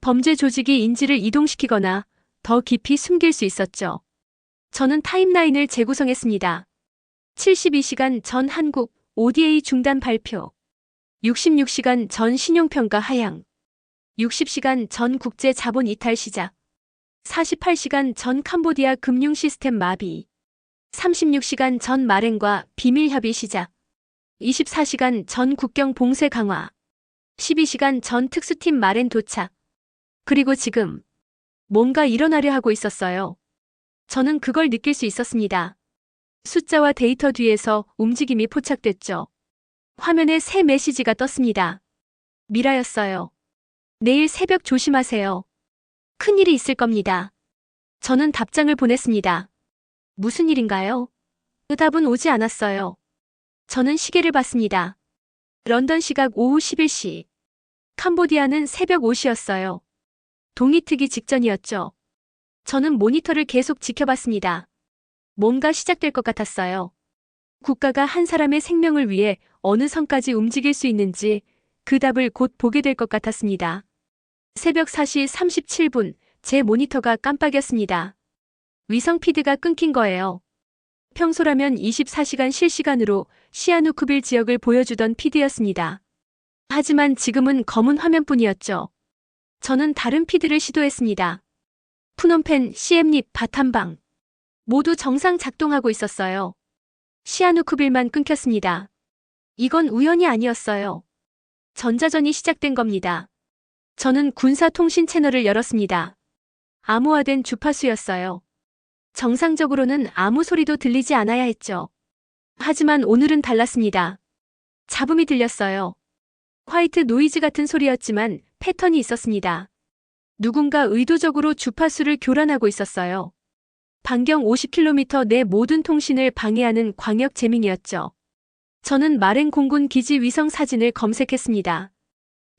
범죄 조직이 인지를 이동시키거나 더 깊이 숨길 수 있었죠. 저는 타임라인을 재구성했습니다. 72시간 전 한국 ODA 중단 발표. 66시간 전 신용평가 하향. 60시간 전 국제 자본 이탈 시작. 48시간 전 캄보디아 금융 시스템 마비. 36시간 전 마렌과 비밀 협의 시작. 24시간 전 국경 봉쇄 강화. 12시간 전 특수팀 마렌 도착. 그리고 지금 뭔가 일어나려 하고 있었어요. 저는 그걸 느낄 수 있었습니다. 숫자와 데이터 뒤에서 움직임이 포착됐죠. 화면에 새 메시지가 떴습니다. 미라였어요. 내일 새벽 조심하세요. 큰일이 있을 겁니다. 저는 답장을 보냈습니다. 무슨 일인가요? 응답은 오지 않았어요. 저는 시계를 봤습니다. 런던 시각 오후 11시. 캄보디아는 새벽 5시였어요. 동이 트기 직전이었죠. 저는 모니터를 계속 지켜봤습니다. 뭔가 시작될 것 같았어요. 국가가 한 사람의 생명을 위해 어느 선까지 움직일 수 있는지 그 답을 곧 보게 될 것 같았습니다. 새벽 4시 37분, 제 모니터가 깜빡였습니다. 위성 피드가 끊긴 거예요. 평소라면 24시간 실시간으로 시아누쿠빌 지역을 보여주던 피드였습니다. 하지만 지금은 검은 화면뿐이었죠. 저는 다른 피드를 시도했습니다. 푸놈펜, 시엠립, 바탐방. 모두 정상 작동하고 있었어요. 시아누쿠빌만 끊겼습니다. 이건 우연이 아니었어요. 전자전이 시작된 겁니다. 저는 군사 통신 채널을 열었습니다. 암호화된 주파수였어요. 정상적으로는 아무 소리도 들리지 않아야 했죠. 하지만 오늘은 달랐습니다. 잡음이 들렸어요. 화이트 노이즈 같은 소리였지만 패턴이 있었습니다. 누군가 의도적으로 주파수를 교란하고 있었어요. 반경 50km 내 모든 통신을 방해하는 광역 재밍이었죠. 저는 마렌 공군 기지 위성 사진을 검색했습니다.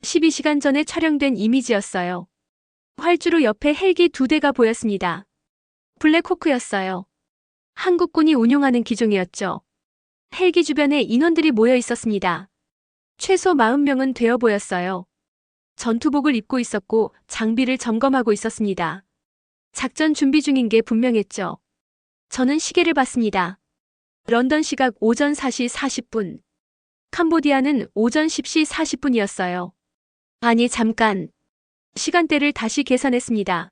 12시간 전에 촬영된 이미지였어요. 활주로 옆에 헬기 2대가 보였습니다. 블랙호크였어요. 한국군이 운용하는 기종이었죠. 헬기 주변에 인원들이 모여 있었습니다. 최소 40명은 되어 보였어요. 전투복을 입고 있었고 장비를 점검하고 있었습니다. 작전 준비 중인 게 분명했죠. 저는 시계를 봤습니다. 런던 시각 오전 4시 40분. 캄보디아는 오전 10시 40분이었어요. 아니, 잠깐. 시간대를 다시 계산했습니다.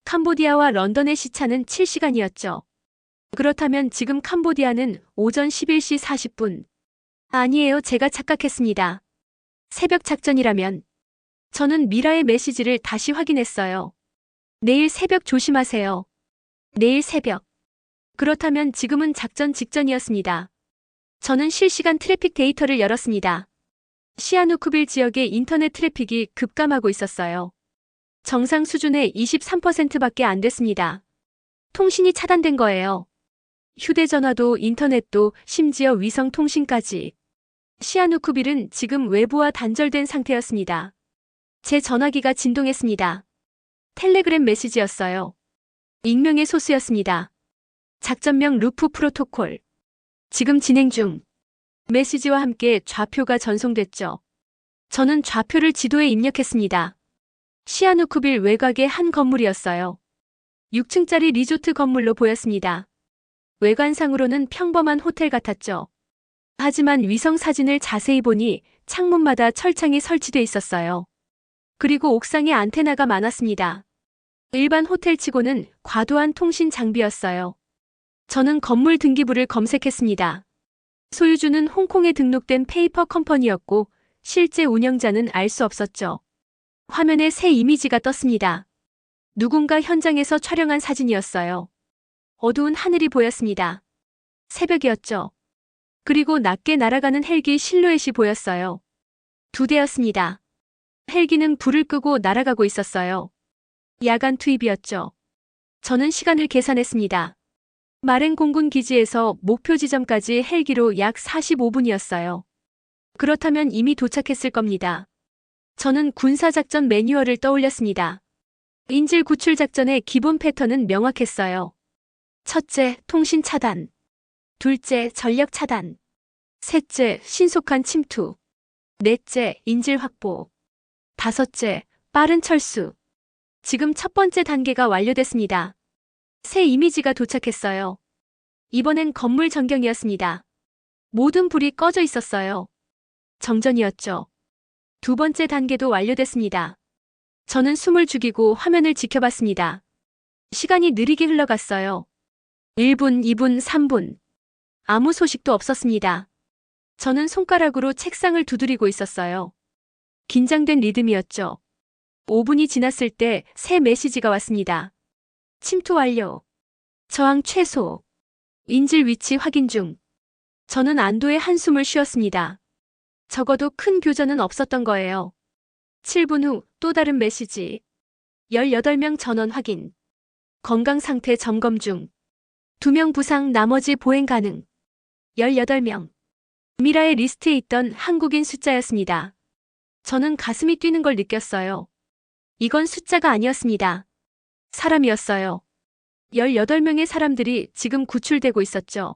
캄보디아와 런던의 시차는 7시간이었죠. 그렇다면 지금 캄보디아는 오전 11시 40분. 아니에요, 제가 착각했습니다. 새벽 작전이라면. 저는 미라의 메시지를 다시 확인했어요. 내일 새벽 조심하세요. 내일 새벽. 그렇다면 지금은 작전 직전이었습니다. 저는 실시간 트래픽 데이터를 열었습니다. 시아누쿠빌 지역의 인터넷 트래픽이 급감하고 있었어요. 정상 수준의 23%밖에 안 됐습니다. 통신이 차단된 거예요. 휴대전화도 인터넷도 심지어 위성 통신까지. 시아누쿠빌은 지금 외부와 단절된 상태였습니다. 제 전화기가 진동했습니다. 텔레그램 메시지였어요. 익명의 소스였습니다. 작전명 루프 프로토콜. 지금 진행 중. 메시지와 함께 좌표가 전송됐죠. 저는 좌표를 지도에 입력했습니다. 시아누쿠빌 외곽의 한 건물이었어요. 6층짜리 리조트 건물로 보였습니다. 외관상으로는 평범한 호텔 같았죠. 하지만 위성 사진을 자세히 보니 창문마다 철창이 설치돼 있었어요. 그리고 옥상에 안테나가 많았습니다. 일반 호텔치고는 과도한 통신 장비였어요. 저는 건물 등기부를 검색했습니다. 소유주는 홍콩에 등록된 페이퍼 컴퍼니였고 실제 운영자는 알 수 없었죠. 화면에 새 이미지가 떴습니다. 누군가 현장에서 촬영한 사진이었어요. 어두운 하늘이 보였습니다. 새벽이었죠. 그리고 낮게 날아가는 헬기 실루엣이 보였어요. 2대였습니다. 헬기는 불을 끄고 날아가고 있었어요. 야간 투입이었죠. 저는 시간을 계산했습니다. 마렌 공군 기지에서 목표 지점까지 헬기로 약 45분이었어요. 그렇다면 이미 도착했을 겁니다. 저는 군사작전 매뉴얼을 떠올렸습니다. 인질 구출 작전의 기본 패턴은 명확했어요. 첫째, 통신 차단. 둘째, 전력 차단. 셋째, 신속한 침투. 넷째, 인질 확보. 다섯째, 빠른 철수. 지금 첫 번째 단계가 완료됐습니다. 새 이미지가 도착했어요. 이번엔 건물 전경이었습니다. 모든 불이 꺼져 있었어요. 정전이었죠. 두 번째 단계도 완료됐습니다. 저는 숨을 죽이고 화면을 지켜봤습니다. 시간이 느리게 흘러갔어요. 1분, 2분, 3분. 아무 소식도 없었습니다. 저는 손가락으로 책상을 두드리고 있었어요. 긴장된 리듬이었죠. 5분이 지났을 때 새 메시지가 왔습니다. 침투 완료. 저항 최소. 인질 위치 확인 중. 저는 안도의 한숨을 쉬었습니다. 적어도 큰 교전은 없었던 거예요. 7분 후 또 다른 메시지. 18명 전원 확인. 건강 상태 점검 중. 2명 부상 나머지 보행 가능. 18명. 미라의 리스트에 있던 한국인 숫자였습니다. 저는 가슴이 뛰는 걸 느꼈어요. 이건 숫자가 아니었습니다. 사람이었어요. 18명의 사람들이 지금 구출되고 있었죠.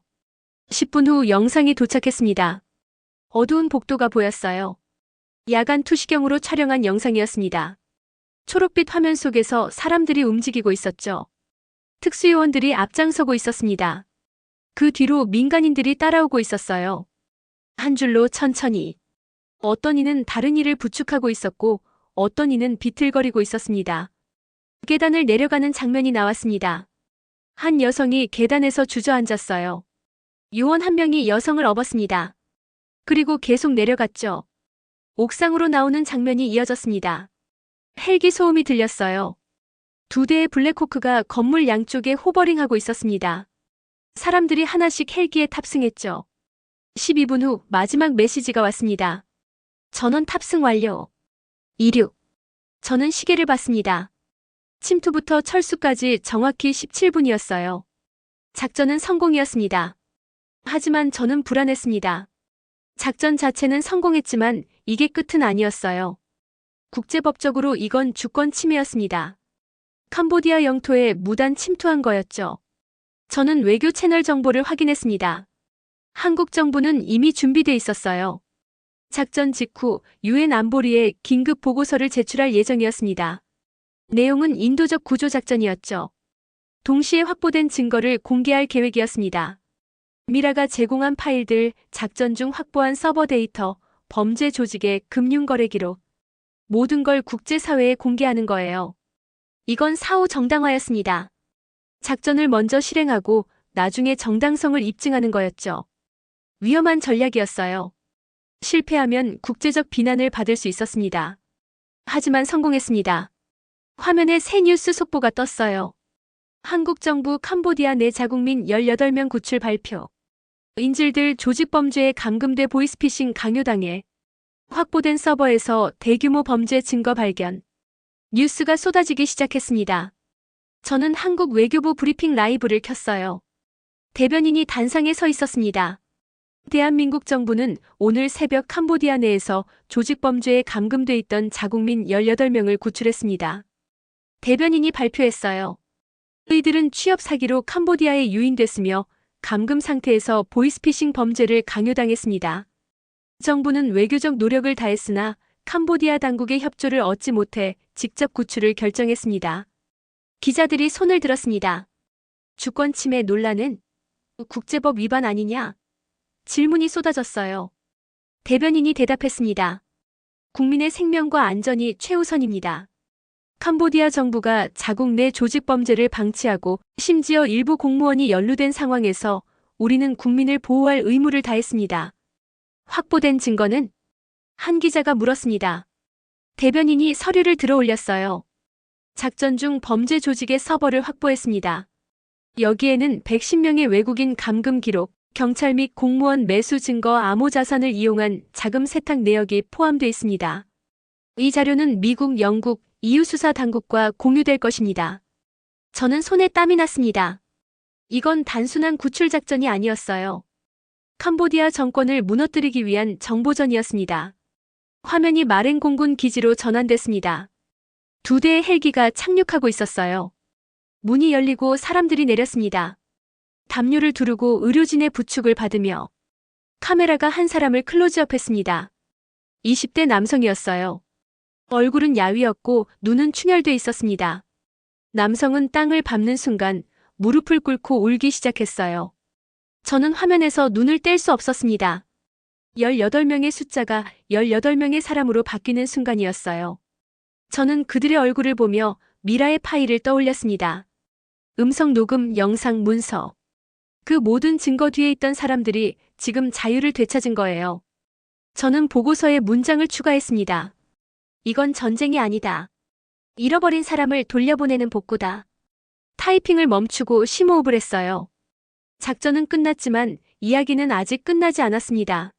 10분 후 영상이 도착했습니다. 어두운 복도가 보였어요. 야간 투시경으로 촬영한 영상이었습니다. 초록빛 화면 속에서 사람들이 움직이고 있었죠. 특수요원들이 앞장서고 있었습니다. 그 뒤로 민간인들이 따라오고 있었어요. 한 줄로 천천히. 어떤 이는 다른 이를 부축하고 있었고 어떤 이는 비틀거리고 있었습니다. 계단을 내려가는 장면이 나왔습니다. 한 여성이 계단에서 주저앉았어요. 요원 한 명이 여성을 업었습니다. 그리고 계속 내려갔죠. 옥상으로 나오는 장면이 이어졌습니다. 헬기 소음이 들렸어요. 두 대의 블랙호크가 건물 양쪽에 호버링하고 있었습니다. 사람들이 하나씩 헬기에 탑승했죠. 12분 후 마지막 메시지가 왔습니다. 전원 탑승 완료. 이륙. 저는 시계를 봤습니다. 침투부터 철수까지 정확히 17분이었어요. 작전은 성공이었습니다. 하지만 저는 불안했습니다. 작전 자체는 성공했지만 이게 끝은 아니었어요. 국제법적으로 이건 주권 침해였습니다. 캄보디아 영토에 무단 침투한 거였죠. 저는 외교 채널 정보를 확인했습니다. 한국 정부는 이미 준비돼 있었어요. 작전 직후 유엔 안보리에 긴급 보고서를 제출할 예정이었습니다. 내용은 인도적 구조작전이었죠. 동시에 확보된 증거를 공개할 계획이었습니다. 미라가 제공한 파일들, 작전 중 확보한 서버 데이터, 범죄 조직의 금융거래 기록, 모든 걸 국제사회에 공개하는 거예요. 이건 사후 정당화였습니다. 작전을 먼저 실행하고 나중에 정당성을 입증하는 거였죠. 위험한 전략이었어요. 실패하면 국제적 비난을 받을 수 있었습니다. 하지만 성공했습니다. 화면에 새 뉴스 속보가 떴어요. 한국 정부 캄보디아 내 자국민 18명 구출 발표. 인질들 조직범죄에 감금돼 보이스피싱 강요당해. 확보된 서버에서 대규모 범죄 증거 발견. 뉴스가 쏟아지기 시작했습니다. 저는 한국 외교부 브리핑 라이브를 켰어요. 대변인이 단상에 서 있었습니다. 대한민국 정부는 오늘 새벽 캄보디아 내에서 조직범죄에 감금돼 있던 자국민 18명을 구출했습니다. 대변인이 발표했어요. 이들은 취업 사기로 캄보디아에 유인됐으며 감금 상태에서 보이스피싱 범죄를 강요당했습니다. 정부는 외교적 노력을 다했으나 캄보디아 당국의 협조를 얻지 못해 직접 구출을 결정했습니다. 기자들이 손을 들었습니다. 주권 침해 논란은 국제법 위반 아니냐? 질문이 쏟아졌어요. 대변인이 대답했습니다. 국민의 생명과 안전이 최우선입니다. 캄보디아 정부가 자국 내 조직범죄를 방치하고 심지어 일부 공무원이 연루된 상황에서 우리는 국민을 보호할 의무를 다했습니다. 확보된 증거는? 한 기자가 물었습니다. 대변인이 서류를 들어올렸어요. 작전 중 범죄 조직의 서버를 확보했습니다. 여기에는 110명의 외국인 감금 기록, 경찰 및 공무원 매수 증거 암호 자산을 이용한 자금 세탁 내역이 포함되어 있습니다. 이 자료는 미국, 영국, EU 수사 당국과 공유될 것입니다. 저는 손에 땀이 났습니다. 이건 단순한 구출 작전이 아니었어요. 캄보디아 정권을 무너뜨리기 위한 정보전이었습니다. 화면이 마렌 공군 기지로 전환됐습니다. 두 대의 헬기가 착륙하고 있었어요. 문이 열리고 사람들이 내렸습니다. 담요를 두르고 의료진의 부축을 받으며 카메라가 한 사람을 클로즈업했습니다. 20대 남성이었어요. 얼굴은 야위었고 눈은 충혈돼 있었습니다. 남성은 땅을 밟는 순간 무릎을 꿇고 울기 시작했어요. 저는 화면에서 눈을 뗄 수 없었습니다. 18명의 숫자가 18명의 사람으로 바뀌는 순간이었어요. 저는 그들의 얼굴을 보며 미라의 파일을 떠올렸습니다. 음성 녹음, 영상, 문서. 그 모든 증거 뒤에 있던 사람들이 지금 자유를 되찾은 거예요. 저는 보고서에 문장을 추가했습니다. 이건 전쟁이 아니다. 잃어버린 사람을 돌려보내는 복구다. 타이핑을 멈추고 심호흡을 했어요. 작전은 끝났지만 이야기는 아직 끝나지 않았습니다.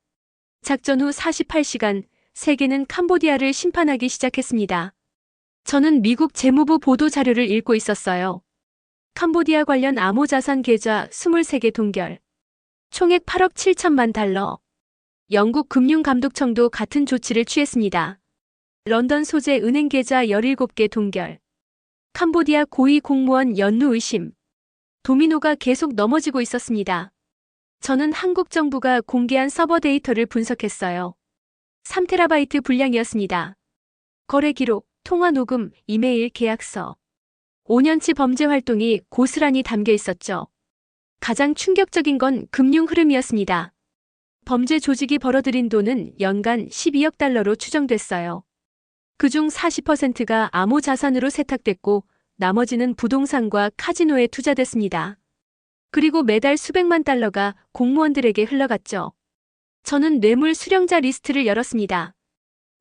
작전 후 48시간, 세계는 캄보디아를 심판하기 시작했습니다. 저는 미국 재무부 보도 자료를 읽고 있었어요. 캄보디아 관련 암호 자산 계좌 23개 동결. 총액 8억 7천만 달러. 영국 금융감독청도 같은 조치를 취했습니다. 런던 소재 은행 계좌 17개 동결. 캄보디아 고위 공무원 연루 의심. 도미노가 계속 넘어지고 있었습니다. 저는 한국 정부가 공개한 서버 데이터를 분석했어요. 3테라바이트 분량이었습니다. 거래 기록, 통화 녹음, 이메일, 계약서. 5년치 범죄 활동이 고스란히 담겨 있었죠. 가장 충격적인 건 금융 흐름이었습니다. 범죄 조직이 벌어들인 돈은 연간 12억 달러로 추정됐어요. 그중 40%가 암호 자산으로 세탁됐고 나머지는 부동산과 카지노에 투자됐습니다. 그리고 매달 수백만 달러가 공무원들에게 흘러갔죠. 저는 뇌물 수령자 리스트를 열었습니다.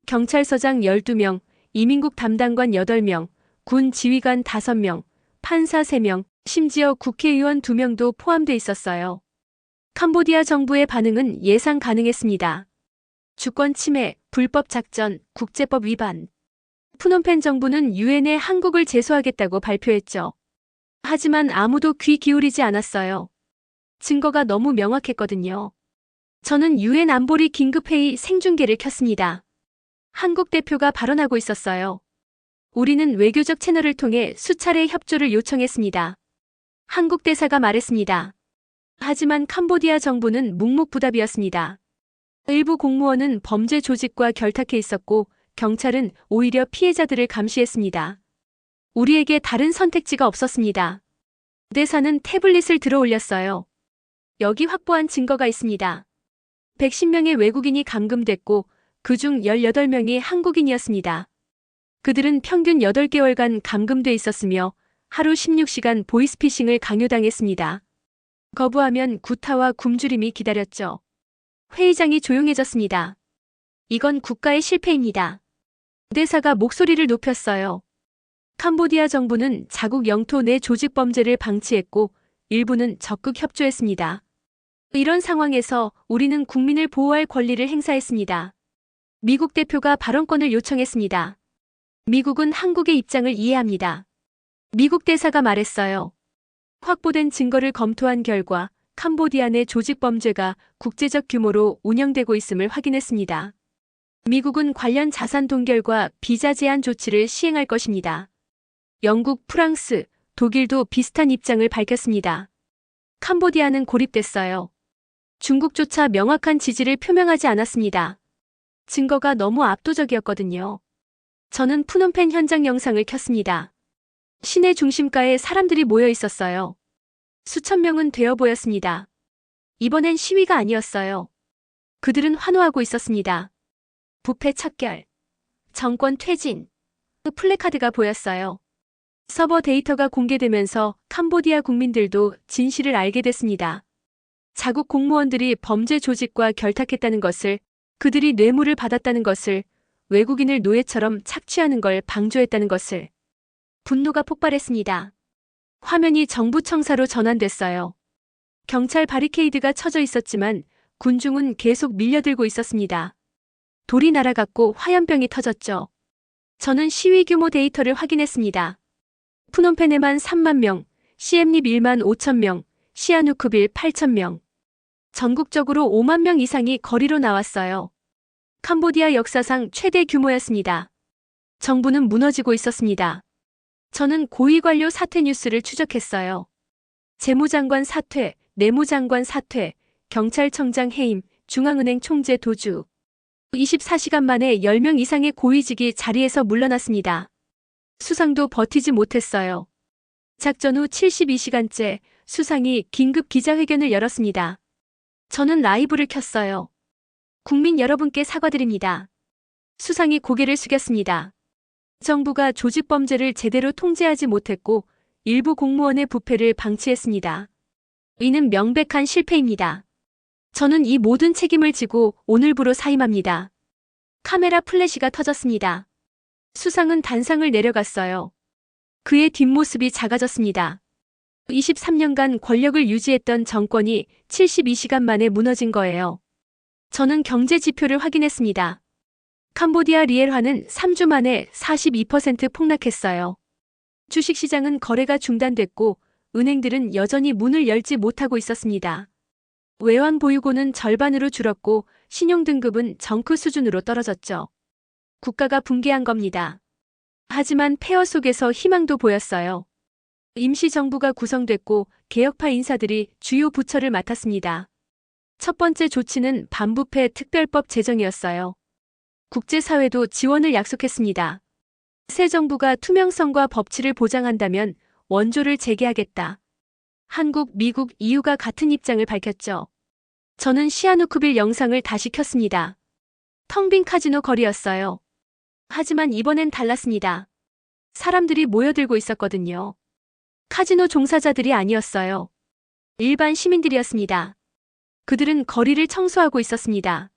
경찰서장 12명, 이민국 담당관 8명, 군 지휘관 5명, 판사 3명, 심지어 국회의원 2명도 포함돼 있었어요. 캄보디아 정부의 반응은 예상 가능했습니다. 주권 침해, 불법 작전, 국제법 위반. 푸놈펜 정부는 유엔에 한국을 제소하겠다고 발표했죠. 하지만 아무도 귀 기울이지 않았어요. 증거가 너무 명확했거든요. 저는 유엔 안보리 긴급회의 생중계를 켰습니다. 한국 대표가 발언하고 있었어요. 우리는 외교적 채널을 통해 수차례 협조를 요청했습니다. 한국 대사가 말했습니다. 하지만 캄보디아 정부는 묵묵부답이었습니다. 일부 공무원은 범죄 조직과 결탁해 있었고 경찰은 오히려 피해자들을 감시했습니다. 우리에게 다른 선택지가 없었습니다. 대사는 태블릿을 들어 올렸어요. 여기 확보한 증거가 있습니다. 110명의 외국인이 감금됐고 그중 18명이 한국인이었습니다. 그들은 평균 8개월간 감금돼 있었으며 하루 16시간 보이스피싱을 강요당했습니다. 거부하면 구타와 굶주림이 기다렸죠. 회의장이 조용해졌습니다. 이건 국가의 실패입니다. 대사가 목소리를 높였어요. 캄보디아 정부는 자국 영토 내 조직 범죄를 방치했고 일부는 적극 협조했습니다. 이런 상황에서 우리는 국민을 보호할 권리를 행사했습니다. 미국 대표가 발언권을 요청했습니다. 미국은 한국의 입장을 이해합니다. 미국 대사가 말했어요. 확보된 증거를 검토한 결과 캄보디아 내 조직 범죄가 국제적 규모로 운영되고 있음을 확인했습니다. 미국은 관련 자산 동결과 비자 제한 조치를 시행할 것입니다. 영국, 프랑스, 독일도 비슷한 입장을 밝혔습니다. 캄보디아는 고립됐어요. 중국조차 명확한 지지를 표명하지 않았습니다. 증거가 너무 압도적이었거든요. 저는 푸놈펜 현장 영상을 켰습니다. 시내 중심가에 사람들이 모여 있었어요. 수천 명은 되어 보였습니다. 이번엔 시위가 아니었어요. 그들은 환호하고 있었습니다. 부패 척결, 정권 퇴진, 플래카드가 보였어요. 서버 데이터가 공개되면서 캄보디아 국민들도 진실을 알게 됐습니다. 자국 공무원들이 범죄 조직과 결탁했다는 것을, 그들이 뇌물을 받았다는 것을, 외국인을 노예처럼 착취하는 걸 방조했다는 것을. 분노가 폭발했습니다. 화면이 정부 청사로 전환됐어요. 경찰 바리케이드가 쳐져 있었지만 군중은 계속 밀려들고 있었습니다. 돌이 날아갔고 화염병이 터졌죠. 저는 시위 규모 데이터를 확인했습니다. 푸놈펜에만 3만 명, 시엠립 1만 5천 명, 시아누쿠빌 8천 명. 전국적으로 5만 명 이상이 거리로 나왔어요. 캄보디아 역사상 최대 규모였습니다. 정부는 무너지고 있었습니다. 저는 고위관료 사퇴 뉴스를 추적했어요. 재무장관 사퇴, 내무장관 사퇴, 경찰청장 해임, 중앙은행 총재 도주. 24시간 만에 10명 이상의 고위직이 자리에서 물러났습니다. 수상도 버티지 못했어요. 작전 후 72시간째 수상이 긴급 기자회견을 열었습니다. 저는 라이브를 켰어요. 국민 여러분께 사과드립니다. 수상이 고개를 숙였습니다. 정부가 조직범죄를 제대로 통제하지 못했고 일부 공무원의 부패를 방치했습니다. 이는 명백한 실패입니다. 저는 이 모든 책임을 지고 오늘부로 사임합니다. 카메라 플래시가 터졌습니다. 수상은 단상을 내려갔어요. 그의 뒷모습이 작아졌습니다. 23년간 권력을 유지했던 정권이 72시간 만에 무너진 거예요. 저는 경제 지표를 확인했습니다. 캄보디아 리엘화는 3주 만에 42% 폭락했어요. 주식시장은 거래가 중단됐고 은행들은 여전히 문을 열지 못하고 있었습니다. 외환 보유고는 절반으로 줄었고 신용등급은 정크 수준으로 떨어졌죠. 국가가 붕괴한 겁니다. 하지만 폐허 속에서 희망도 보였어요. 임시정부가 구성됐고 개혁파 인사들이 주요 부처를 맡았습니다. 첫 번째 조치는 반부패 특별법 제정이었어요. 국제사회도 지원을 약속했습니다. 새 정부가 투명성과 법치를 보장한다면 원조를 재개하겠다. 한국, 미국, EU가 같은 입장을 밝혔죠. 저는 시아누쿠빌 영상을 다시 켰습니다. 텅 빈 카지노 거리였어요. 하지만 이번엔 달랐습니다. 사람들이 모여들고 있었거든요. 카지노 종사자들이 아니었어요. 일반 시민들이었습니다. 그들은 거리를 청소하고 있었습니다.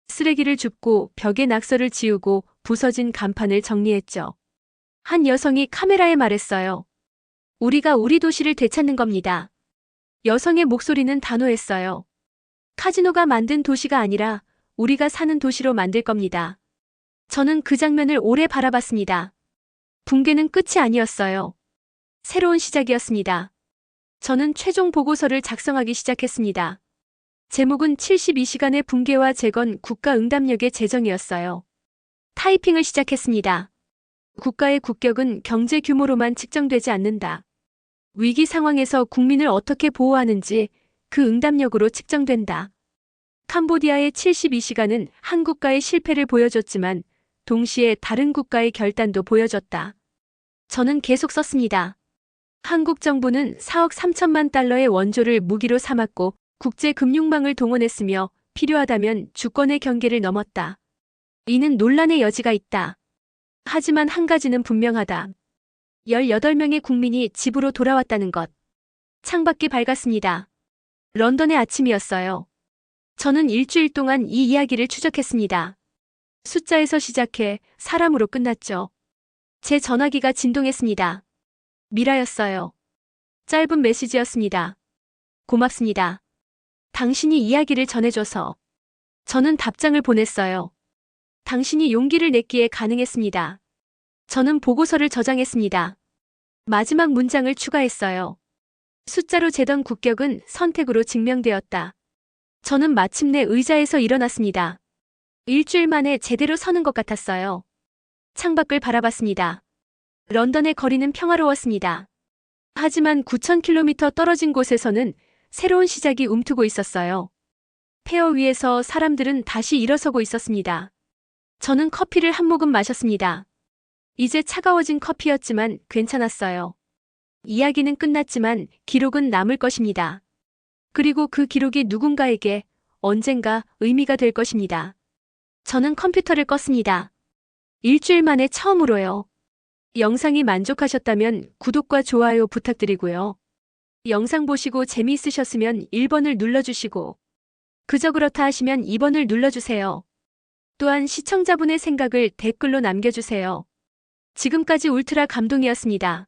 쓰레기를 줍고 벽에 낙서를 지우고 부서진 간판을 정리했죠. 한 여성이 카메라에 말했어요. 우리가 우리 도시를 되찾는 겁니다. 여성의 목소리는 단호했어요. 카지노가 만든 도시가 아니라 우리가 사는 도시로 만들 겁니다. 저는 그 장면을 오래 바라봤습니다. 붕괴는 끝이 아니었어요. 새로운 시작이었습니다. 저는 최종 보고서를 작성하기 시작했습니다. 제목은 72시간의 붕괴와 재건 국가응답력의 재정이었어요. 타이핑을 시작했습니다. 국가의 국격은 경제 규모로만 측정되지 않는다. 위기 상황에서 국민을 어떻게 보호하는지 그 응답력으로 측정된다. 캄보디아의 72시간은 한 국가의 실패를 보여줬지만 동시에 다른 국가의 결단도 보여줬다. 저는 계속 썼습니다. 한국 정부는 4억 3천만 달러의 원조를 무기로 삼았고 국제 금융망을 동원했으며 필요하다면 주권의 경계를 넘었다. 이는 논란의 여지가 있다. 하지만 한 가지는 분명하다. 18명의 국민이 집으로 돌아왔다는 것. 창밖이 밝았습니다. 런던의 아침이었어요. 저는 일주일 동안 이 이야기를 추적했습니다. 숫자에서 시작해 사람으로 끝났죠. 제 전화기가 진동했습니다. 미라였어요. 짧은 메시지였습니다. 고맙습니다. 당신이 이야기를 전해줘서. 저는 답장을 보냈어요. 당신이 용기를 냈기에 가능했습니다. 저는 보고서를 저장했습니다. 마지막 문장을 추가했어요. 숫자로 재던 국격은 선택으로 증명되었다. 저는 마침내 의자에서 일어났습니다. 일주일 만에 제대로 서는 것 같았어요. 창밖을 바라봤습니다. 런던의 거리는 평화로웠습니다. 하지만 9,000km 떨어진 곳에서는 새로운 시작이 움트고 있었어요. 폐허 위에서 사람들은 다시 일어서고 있었습니다. 저는 커피를 한 모금 마셨습니다. 이제 차가워진 커피였지만 괜찮았어요. 이야기는 끝났지만 기록은 남을 것입니다. 그리고 그 기록이 누군가에게 언젠가 의미가 될 것입니다. 저는 컴퓨터를 껐습니다. 일주일 만에 처음으로요. 영상이 만족하셨다면 구독과 좋아요 부탁드리고요. 영상 보시고 재미있으셨으면 1번을 눌러주시고 그저 그렇다 하시면 2번을 눌러주세요. 또한 시청자분의 생각을 댓글로 남겨주세요. 지금까지 울트라 감동이었습니다.